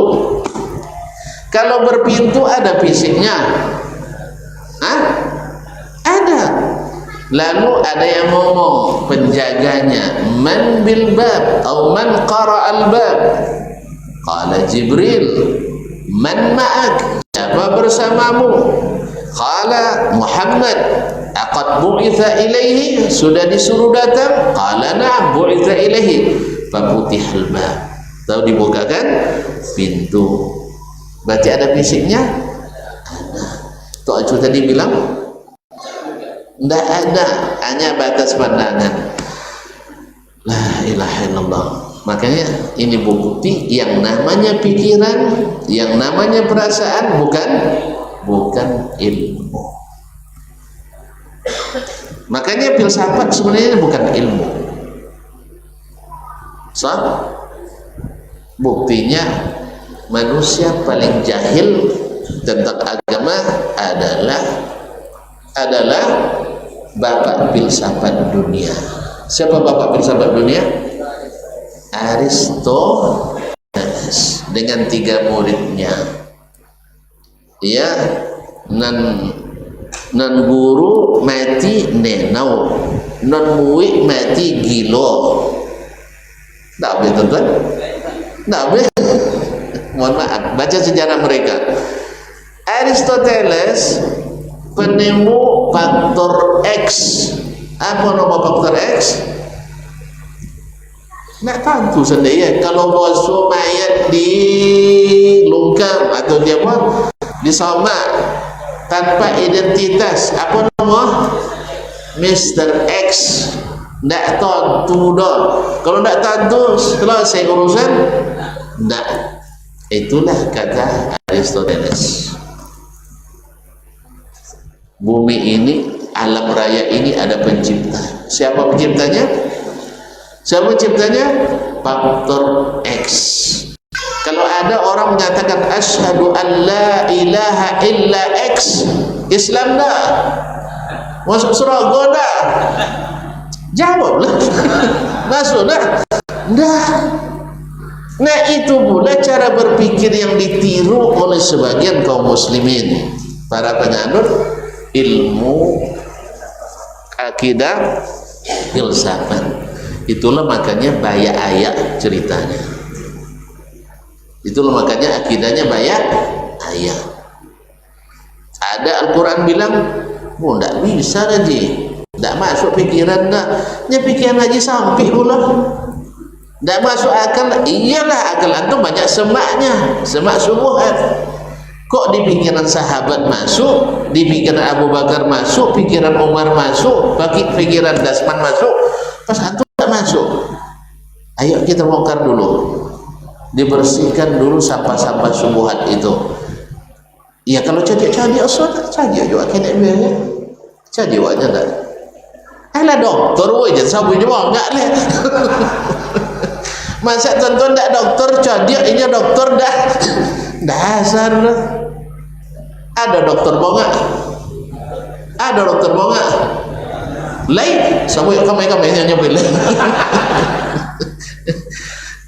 Kalau berpintu ada fisiknya, ada. Lalu ada yang ngomong, penjaganya, man bil bab atau man qara al bab. Qala Jibril, man ma'ak, siapa bersamamu? Qala Muhammad, aqad bu'itha ilaihi, sudah disuruh datang? Qala na'am bu'itha ilaihi. Faputihal bab, tahu dibukakan pintu. Berarti ada fisiknya? Ada. Tuh tadi bilang tidak ada, hanya batas pandangan. La ilaha illallah. Makanya ini bukti yang namanya pikiran, yang namanya perasaan bukan ilmu. Makanya filsafat sebenarnya bukan ilmu. So, buktinya manusia paling jahil tentang agama adalah bapak filsafat dunia. Siapa bapak filsafat dunia? Aristoteles dengan 3 muridnya. Ya, nan guru mati nenau, nan murid mati gilo. Tak boleh tuan-tuan? Tak boleh. Mohon maaf, baca sejarah mereka. Aristoteles penemu faktor X. Apa nama faktor X? Nak tentu sendiri. Kalau bosok mayat di lungkam atau dia apa? Disomak tanpa identitas, apa nama? Mr. X. Tak tentu dah. Kalau tak tentu selesai urusan. Tak. Itulah kata Aristoteles. Bumi ini, alam raya ini ada pencipta. Siapa penciptanya? Siapa penciptanya? Faktor X. Kalau ada orang menyatakan asyhadu an la ilaha illa X, Islam dah? Masuk surga dah? Jawablah. Masuk dah? Dah. Nah, itu pula cara berpikir yang ditiru oleh sebagian kaum muslimin, para penganut ilmu akidah filsafat. Itulah makanya baya ayak ceritanya. Itulah makanya akidahnya baya ayak. Ada Al-Quran bilang, oh tidak bisa lagi, tidak masuk pikiran dah. Nya pikiran haji sampai pula. Tak masuk akal. Iyalah, akal antum banyak semaknya, semak subuhan. Kok di pikiran sahabat masuk, di pikiran Abu Bakar masuk, pikiran Umar masuk, bagi pikiran Dasman masuk, pas antum tak masuk. Ayo kita bongkar dulu, dibersihkan dulu sampah-sampah subuhan itu. Ya kalau cadik-cadik asal cadik juga kena biaya, cadik wajah dah. Alah doktor wajah sabu juga enggak leh. Masa tuan-tuan tak doktor, cadik ini doktor dah. Dasar dah. Ada dokter bongak? Ada dokter bongak? Lain, sampai kami nyambil.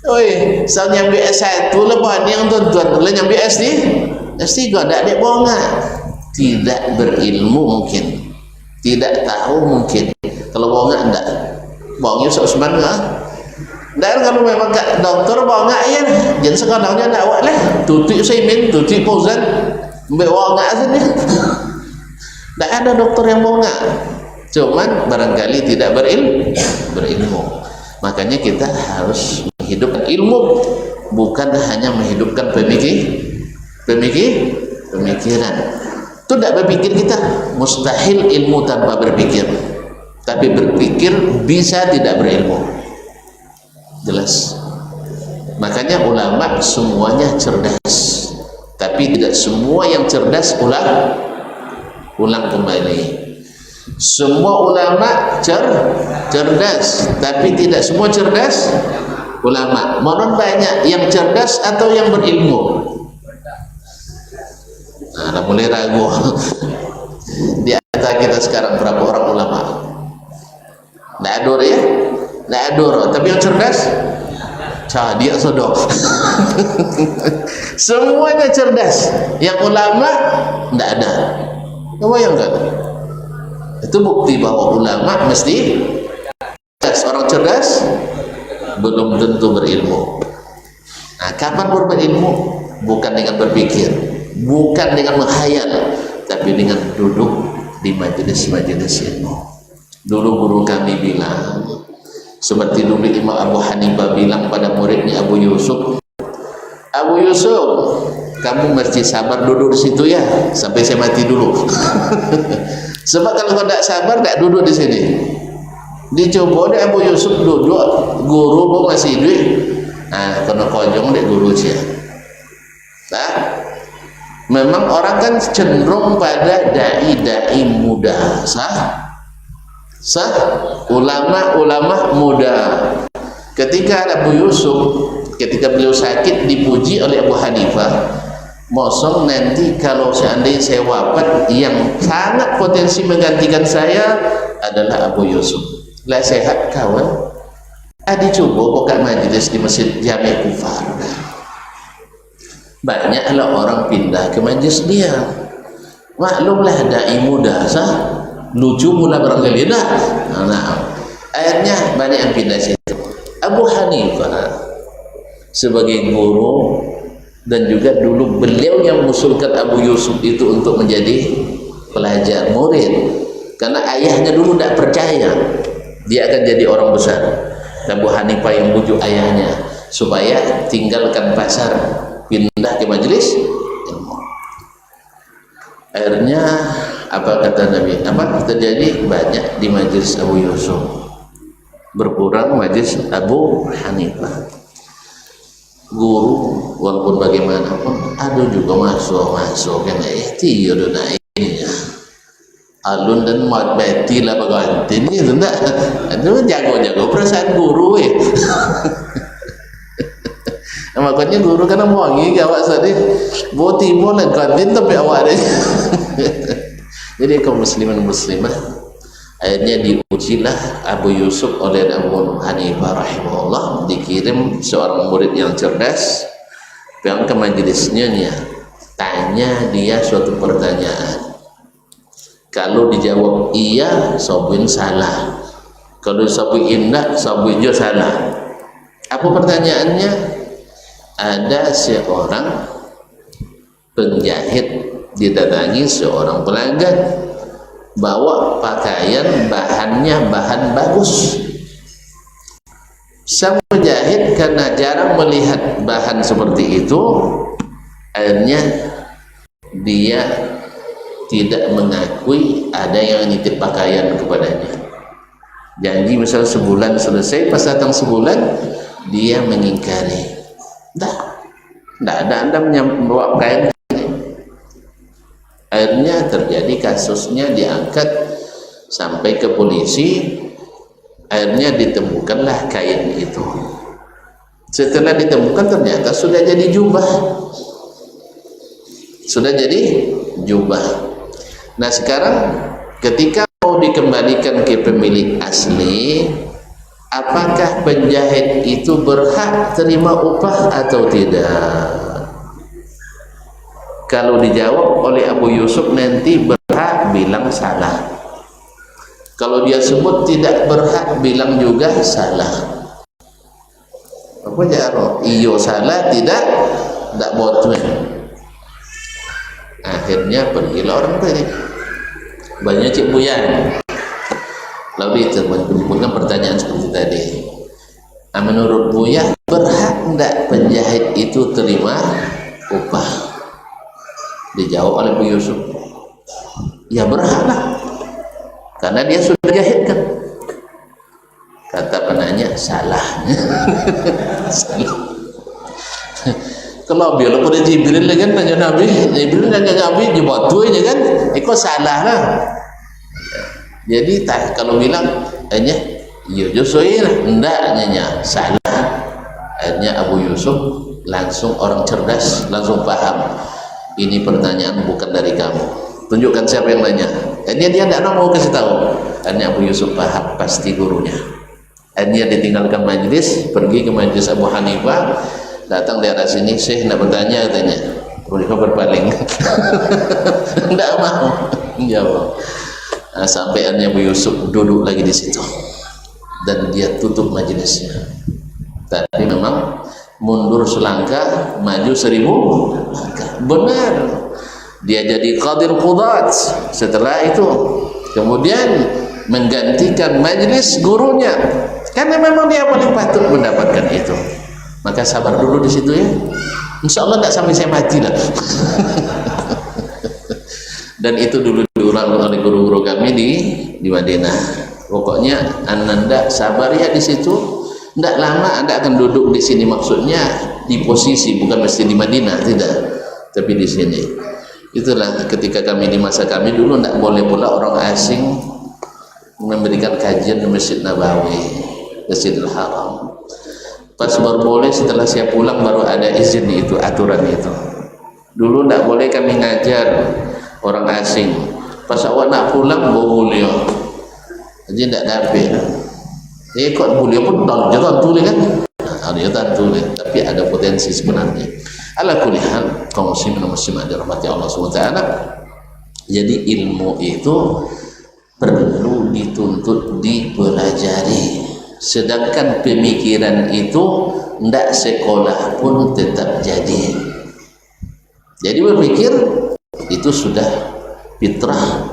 Oi, saya nyambil S1 lepas ni yang tuan-tuan, boleh nyambil S3 tak ada bohongan. Tidak berilmu mungkin, tidak tahu mungkin. Kalau bohongan enggak, bohongnya Usman enggak. Dan kalau memang kat doktor bohongan ya, jangan sekadangnya nak awak lah. Tutup Usaimin, tutup Fauzan, ambil bohongan saja. Tak ada doktor yang bohongan. Cuman barangkali tidak berilmu. Makanya kita harus menghidupkan ilmu, bukan hanya menghidupkan pemikiran. Itu tidak berpikir kita, mustahil ilmu tanpa berpikir. Tapi berpikir bisa tidak berilmu. Jelas. Makanya ulama semuanya cerdas, tapi tidak semua yang cerdas ulang kembali. Semua ulama cerdas, tapi tidak semua cerdas ulama. Mohon banyak yang cerdas atau yang berilmu. Nah, mulai ragu. Di antara kita sekarang berapa orang ulama? Nggak ada ya? Nggak ada. Tapi yang cerdas? Dia sodok. Semuanya cerdas. Yang ulama nggak ada. Kamu yang nggak ada? Itu bukti bahwa ulama mesti cerdas. Orang cerdas belum tentu berilmu. Nah, kapan berilmu? Bukan dengan berpikir, bukan dengan menghayal, tapi dengan duduk di majelis-majelis ilmu. Dulu guru kami bilang, seperti dulu Imam Abu Hanifah bilang pada muridnya Abu Yusuf, kamu mesti sabar duduk di situ ya, sampai saya mati dulu. Sebab kalau kau tidak sabar, tidak duduk di sini. Dicoba deh Abu Yusuf duduk, guru pun masih duit. Nah, kena kojong deh guru cia. Nah, memang orang kan cenderung pada dai muda, sah, ulama muda. Ketika Abu Yusuf, ketika beliau sakit, dipuji oleh Abu Hanifah. Mosong nanti kalau seandainya saya wafat, yang sangat potensi menggantikan saya adalah Abu Yusuf. Lah sehat kawan. Dicoba buka majlis di Masjid Jami' Kufar. Banyaklah orang pindah ke majlis dia. Maklumlah dai muda sah, lucu pula barangkali dah. Nah, akhirnya banyak yang pindah situ. Abu Hanifah sebagai guru, dan juga dulu beliau yang mengusulkan Abu Yusuf itu untuk menjadi pelajar murid, karena ayahnya dulu tidak percaya dia akan jadi orang besar. Abu Hanifah yang bujuk ayahnya supaya tinggalkan pasar, pindah ke majelis ilmu. Akhirnya apa kata Nabi? Apa terjadi? Banyak di majelis Abu Yusuf, berkurang majelis Abu Hanifah. Guru walaupun bagaimanapun ada juga masuk kan itu udah naiknya alun dan mat beti lah baganti ni tu tak ada jago perasaan guru makanya guru kan wangi ke awak tadi bawa timur lah ganti tapi awak ada. Jadi kaum muslimin muslimah, akhirnya diujilah Abu Yusuf oleh Abu Hanifah rahimahullah. Dikirim seorang murid yang cerdas yang ke majelisnya, tanya dia suatu pertanyaan. Kalau dijawab iya, sabuin salah. Kalau sabuin enggak, sabuin juga salah. Apa pertanyaannya? Ada seorang penjahit didatangi seorang pelanggan, bawa pakaian bahannya bahan bagus. Sang penjahit karena jarang melihat bahan seperti itu, akhirnya dia tidak mengakui ada yang nitip pakaian kepadanya. Janji misal sebulan selesai, pas datang sebulan dia mengingkari. Tidak ada Anda membawa pakaian. Akhirnya terjadi kasusnya, diangkat sampai ke polisi. Akhirnya ditemukanlah kain itu. Setelah ditemukan ternyata sudah jadi jubah. Sudah jadi jubah. Nah sekarang ketika mau dikembalikan ke pemilik asli, apakah penjahit itu berhak terima upah atau tidak? Kalau dijawab oleh Abu Yusuf nanti berhak, bilang salah. Kalau dia sebut tidak berhak, bilang juga salah. Apa jawab? Iyo salah, tidak botuh. Akhirnya pergilah orang tadi. Banyak cik buyan. Lalu ditemukan pertanyaan seperti tadi. Menurut Buya, berhak tidak penjahit itu terima upah? Dijawab oleh Bu Yusuf, ya berhaklah, karena dia sudah jahitkan. Kata penanya, salah. Salah. Kalau biar pada Jibril kan tanya Nabi, Jibril tanya Nabi jawab tu aja kan, ikut salah lah. Jadi tak kalau bilang hanya yo josoin ndak nanya salah. Akhirnya Abu Yusuf langsung orang cerdas, langsung paham. Ini pertanyaan bukan dari kamu. Tunjukkan siapa yang nanya. Akhirnya dia tidak mau kasih tahu. Akhirnya Abu Yusuf paham, pasti gurunya. Akhirnya ditinggalkan majlis, pergi ke majlis Abu Hanifah. Datang di arah sini, Syekh nak bertanya, katanya. Abu Hanifah berpaling. Tidak mau jawab. Nah, sampai akhirnya Abu Yusuf duduk lagi di situ dan dia tutup majlisnya. Tapi memang mundur selangkah, maju 1000 langkah. Benar, dia jadi qadir qudat. Setelah itu kemudian menggantikan majlis gurunya, karena memang dia paling patut mendapatkan itu. Maka sabar dulu di situ ya. Insya Allah tidak sampai saya mati lah. Dan itu dulu diulang oleh guru-guru kami di Madinah. Pokoknya Anda sabar ya di situ. Tidak lama Anda akan duduk di sini, maksudnya di posisi, bukan mesti di Madinah, tidak, tapi di sini. Itulah ketika kami di masa kami dulu tidak boleh pula orang asing memberikan kajian di Masjid Nabawi, Masjidil Haram. Pas baru boleh setelah saya pulang baru ada izin itu, aturan itu. Dulu tidak boleh kami ngajar orang asing. Pas awak nak pulang boleh, jadi tidak dapat. Ikut beliau pun jangan tulis kan, jangan tulis, tapi ada potensi sebenarnya. Ala kulli hal, kaum muslimin dan muslimat dirahmati Allah SWT. Jadi ilmu itu perlu dituntut, dipelajari. Sedangkan pemikiran itu ndak sekolah pun tetap jadi. Jadi berpikir itu sudah fitrah,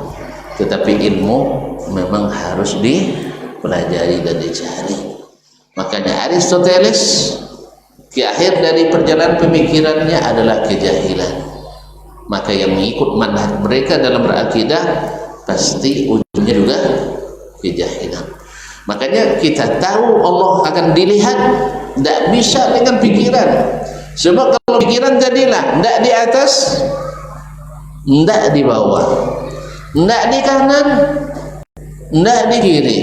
tetapi ilmu memang harus dipelajari dan dicari. Makanya Aristoteles di akhir dari perjalanan pemikirannya adalah kejahilan. Maka yang mengikut manhaj mereka dalam berakidah pasti ujungnya juga kejahilan. Makanya kita tahu Allah akan dilihat, tidak bisa dengan pikiran. Sebab kalau pikiran jadilah tidak di atas, tidak di bawah, tidak di kanan, tidak di kiri,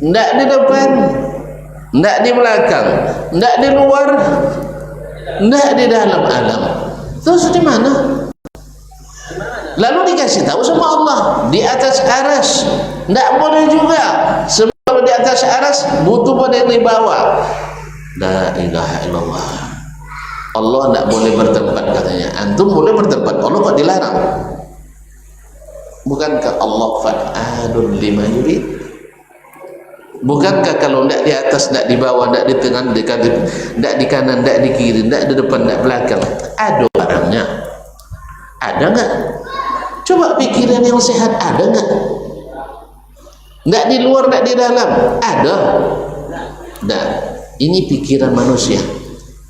tidak di depan, tidak di belakang, tidak di luar, tidak di dalam alam. Terus di mana? Lalu dikasih tahu sama Allah di atas aras. Tidak boleh juga. Sebab kalau di atas aras butuh pada yang di bawah. La ilaha illallah. Allah tidak boleh bertempat katanya. Antum boleh bertempat, Allah kok dilarang? Bukankah Allah fa'alun lima yurid? Bukankah kalau tidak di atas, tidak di bawah, tidak di tengah, tidak di kanan, tidak di kiri, tidak di depan, tidak belakang, ada barangnya? Ada enggak? Coba pikiran yang sehat ada enggak? Enggak di luar, enggak di dalam, ada? Nah, ini pikiran manusia,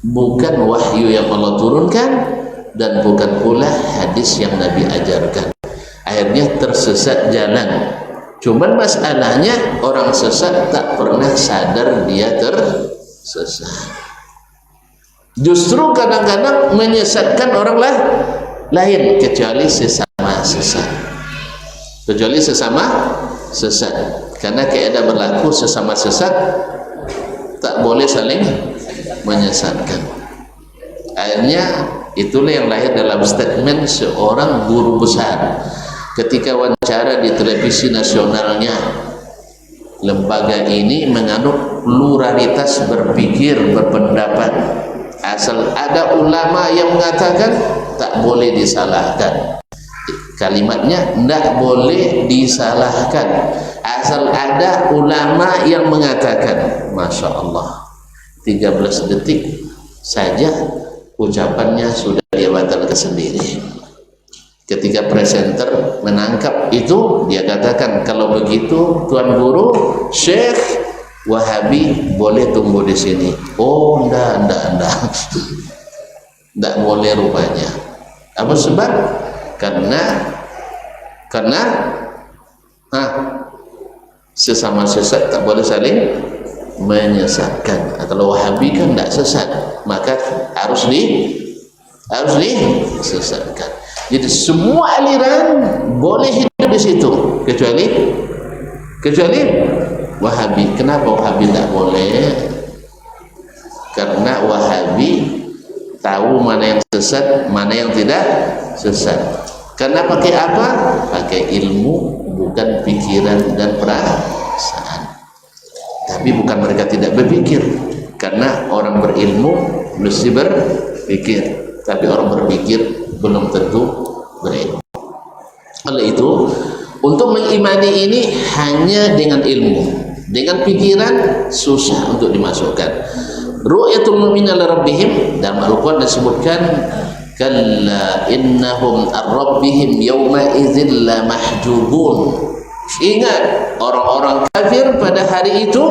bukan wahyu yang Allah turunkan dan bukan pula hadis yang Nabi ajarkan. Akhirnya tersesat jalan. Cuman masalahnya orang sesat tak pernah sadar dia tersesat. Justru kadang-kadang menyesatkan orang lain, kecuali sesama sesat. Kecuali sesama sesat. Karena kaidah berlaku sesama sesat tak boleh saling menyesatkan. Akhirnya itulah yang lahir dalam statement seorang guru besar ketika wawancara di televisi nasionalnya, lembaga ini menganut pluralitas berpikir, berpendapat. Asal ada ulama yang mengatakan tak boleh disalahkan. Kalimatnya tidak boleh disalahkan. Asal ada ulama yang mengatakan. Masya Allah, 13 detik saja ucapannya sudah dia batalkan sendiri. Ketika presenter menangkap itu, dia katakan, kalau begitu Tuan Guru, Syekh Wahabi boleh tunggu di sini. Oh, enggak. Enggak boleh rupanya. Apa sebab? Karena sesama sesat tak boleh saling menyesatkan. Kalau Wahabi kan tidak sesat, maka harus disesatkan. Jadi semua aliran boleh hidup di situ, kecuali Wahabi. Kenapa Wahabi tidak boleh? Karena Wahabi tahu mana yang sesat, mana yang tidak sesat. Karena pakai apa? Pakai ilmu, bukan pikiran dan perasaan. Tapi bukan mereka tidak berpikir, karena orang berilmu mesti berpikir, tapi orang berpikir belum tentu berilmu. Oleh itu, untuk mengimani ini hanya dengan ilmu, dengan pikiran susah untuk dimasukkan. Ru'yatul mu'minin li rabbihim, dalam Al-Quran disebutkan, kalla innahum ar-rabbihim yawma idzin la mahjubun. Ingat, orang-orang kafir pada hari itu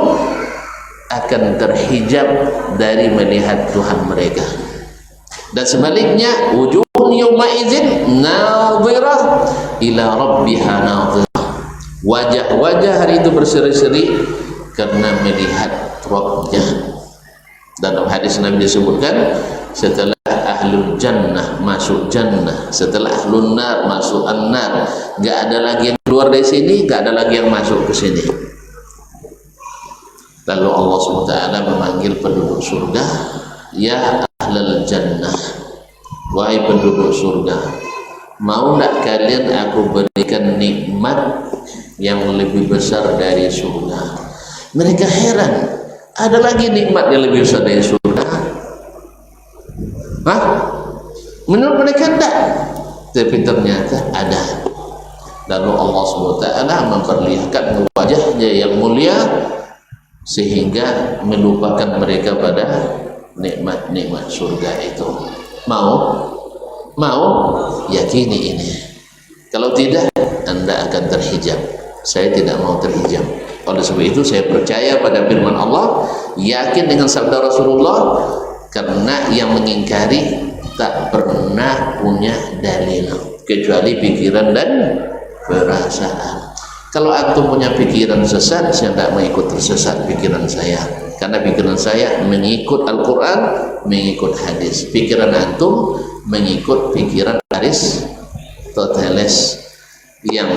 akan terhijab dari melihat Tuhan mereka. Dan sebaliknya, wujuhun yawma idzin nadhirah ila rabbiha nadhirah. Wajah-wajah hari itu berseri-seri karena melihat Rabbnya. Dalam hadis Nabi disebutkan, setelah ahlul jannah masuk jannah, setelah ahlun nar masuk an-nar, gak ada lagi yang keluar dari sini, gak ada lagi yang masuk ke sini. Lalu Allah SWT memanggil penduduk surga, ya ahlul jannah, wahai penduduk surga, mau tak kalian aku berikan nikmat yang lebih besar dari surga? Mereka heran, ada lagi nikmat yang lebih besar dari surga? Hah? Menurut mereka tidak, tapi ternyata ada. Lalu Allah SWT memperlihatkan wajahnya yang mulia sehingga melupakan mereka pada nikmat-nikmat surga itu. Mau yakini ini. Kalau tidak, Anda akan terhijab. Saya tidak mau terhijab. Oleh sebab itu saya percaya pada firman Allah, yakin dengan sabda Rasulullah, karena yang mengingkari tak pernah punya dalil kecuali pikiran dan perasaan. Kalau antum punya pikiran sesat, saya tidak mengikut tersesat pikiran saya, karena pikiran saya mengikut Al-Quran, mengikut hadis. Pikiran antum mengikut pikiran Aristoteles yang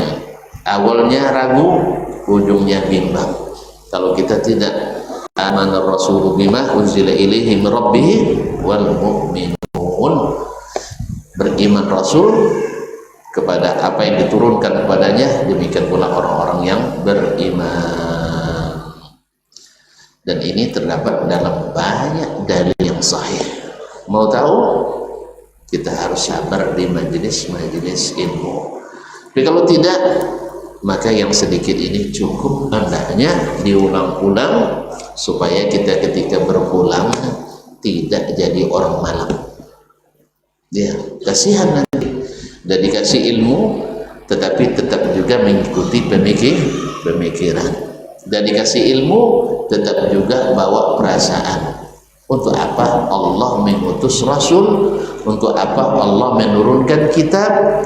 awalnya ragu, ujungnya bimbang. Kalau kita tidak, amanar rasulu bima unzila ilaihi min rabbih wal mu'minun, beriman Rasul kepada apa yang diturunkan kepadanya, demikian pula orang-orang yang beriman. Dan ini terdapat dalam banyak dalil yang sahih. Mau tahu? Kita harus sabar di majelis-majelis ilmu. Tapi kalau tidak, maka yang sedikit ini cukup, hendaknya diulang-ulang supaya kita ketika berpulang tidak jadi orang malam. Ya, kasihan nanti. Dan dikasih ilmu tetapi tetap juga mengikuti pemikiran. Dan dikasih ilmu tetap juga bawa perasaan. Untuk apa Allah mengutus Rasul? Untuk apa Allah menurunkan kitab?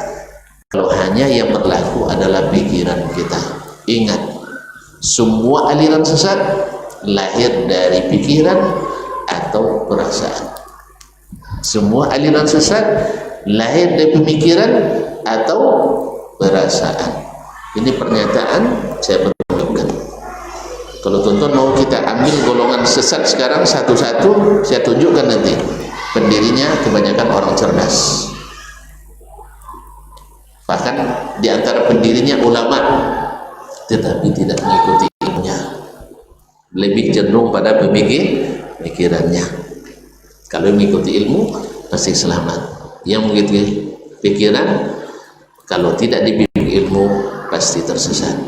Kalau hanya yang berlaku adalah pikiran kita. Ingat, semua aliran sesat lahir dari pikiran atau perasaan. Semua aliran sesat lahir dari pemikiran atau perasaan. Ini pernyataan saya bertunjukkan. Kalau tuan-tuan mau kita ambil golongan sesat sekarang satu-satu, saya tunjukkan nanti. Pendirinya kebanyakan orang cerdas. Bahkan di antara pendirinya ulama, tetapi tidak mengikuti ilmunya, lebih cenderung pada pemikirannya. Kalau mengikuti ilmu pasti selamat. Yang mengikuti pikiran, kalau tidak dibimbing ilmu pasti tersesat.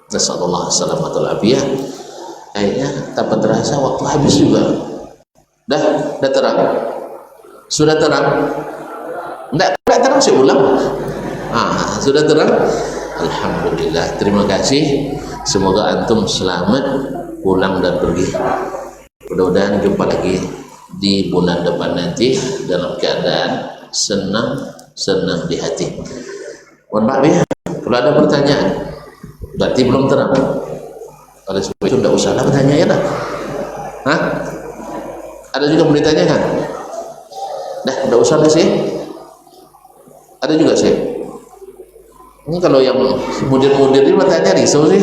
Nasallallahu salamatul afiyah. Kayaknya tanpa terasa waktu habis juga. Dah terang. Sudah terang? Enggak terang, saya ulang. Sudah terang? Alhamdulillah. Terima kasih. Semoga antum selamat pulang dan pergi. Mudah-mudahan jumpa lagi di bulan depan nanti dalam keadaan senang di hati. Mohon maaf ya kalau ada pertanyaan, berarti belum terang. Oleh sebab itu tidak usah bertanya ya dah. Ada juga mau ditanyakan? Dah, tidak usah lah sih. Ada juga sih. Ini kalau yang mudir-mudir ini bertanya risau sih.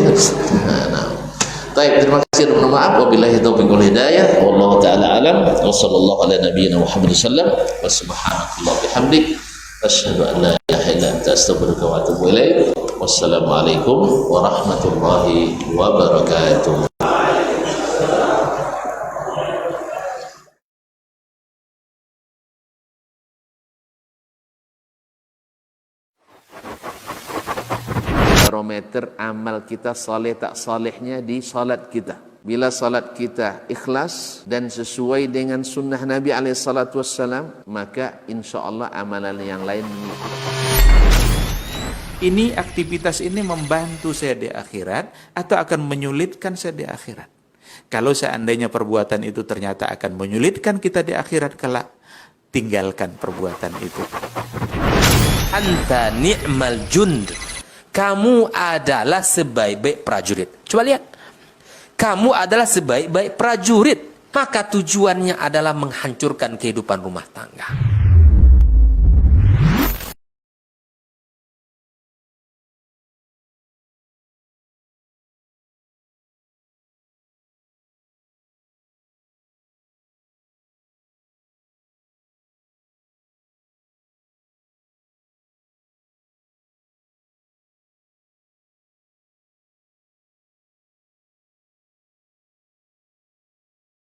Baik, terima kasih dan maaf. Wabillahi taufiq wal hidayah. Wallahu taala alam. Wassallallahu ala nabiyyina Muhammad sallam. Wa subhanallahi bihamdik. Asyhadu an la ilaha illa anta astaghfiruka wa atubu ilaik. Wassalamualaikum warahmatullahi wabarakatuh. Barometer amal kita saleh tak salehnya di salat kita. Bila salat kita ikhlas dan sesuai dengan sunnah Nabi SAW, maka insya Allah amalan yang lain. Ini aktivitas ini membantu saya di akhirat atau akan menyulitkan saya di akhirat? Kalau seandainya perbuatan itu ternyata akan menyulitkan kita di akhirat kelak, tinggalkan perbuatan itu. Anta ni'mal jund. Kamu adalah sebaik-baik prajurit. Coba lihat. Kamu adalah sebaik-baik prajurit. Maka tujuannya adalah menghancurkan kehidupan rumah tangga.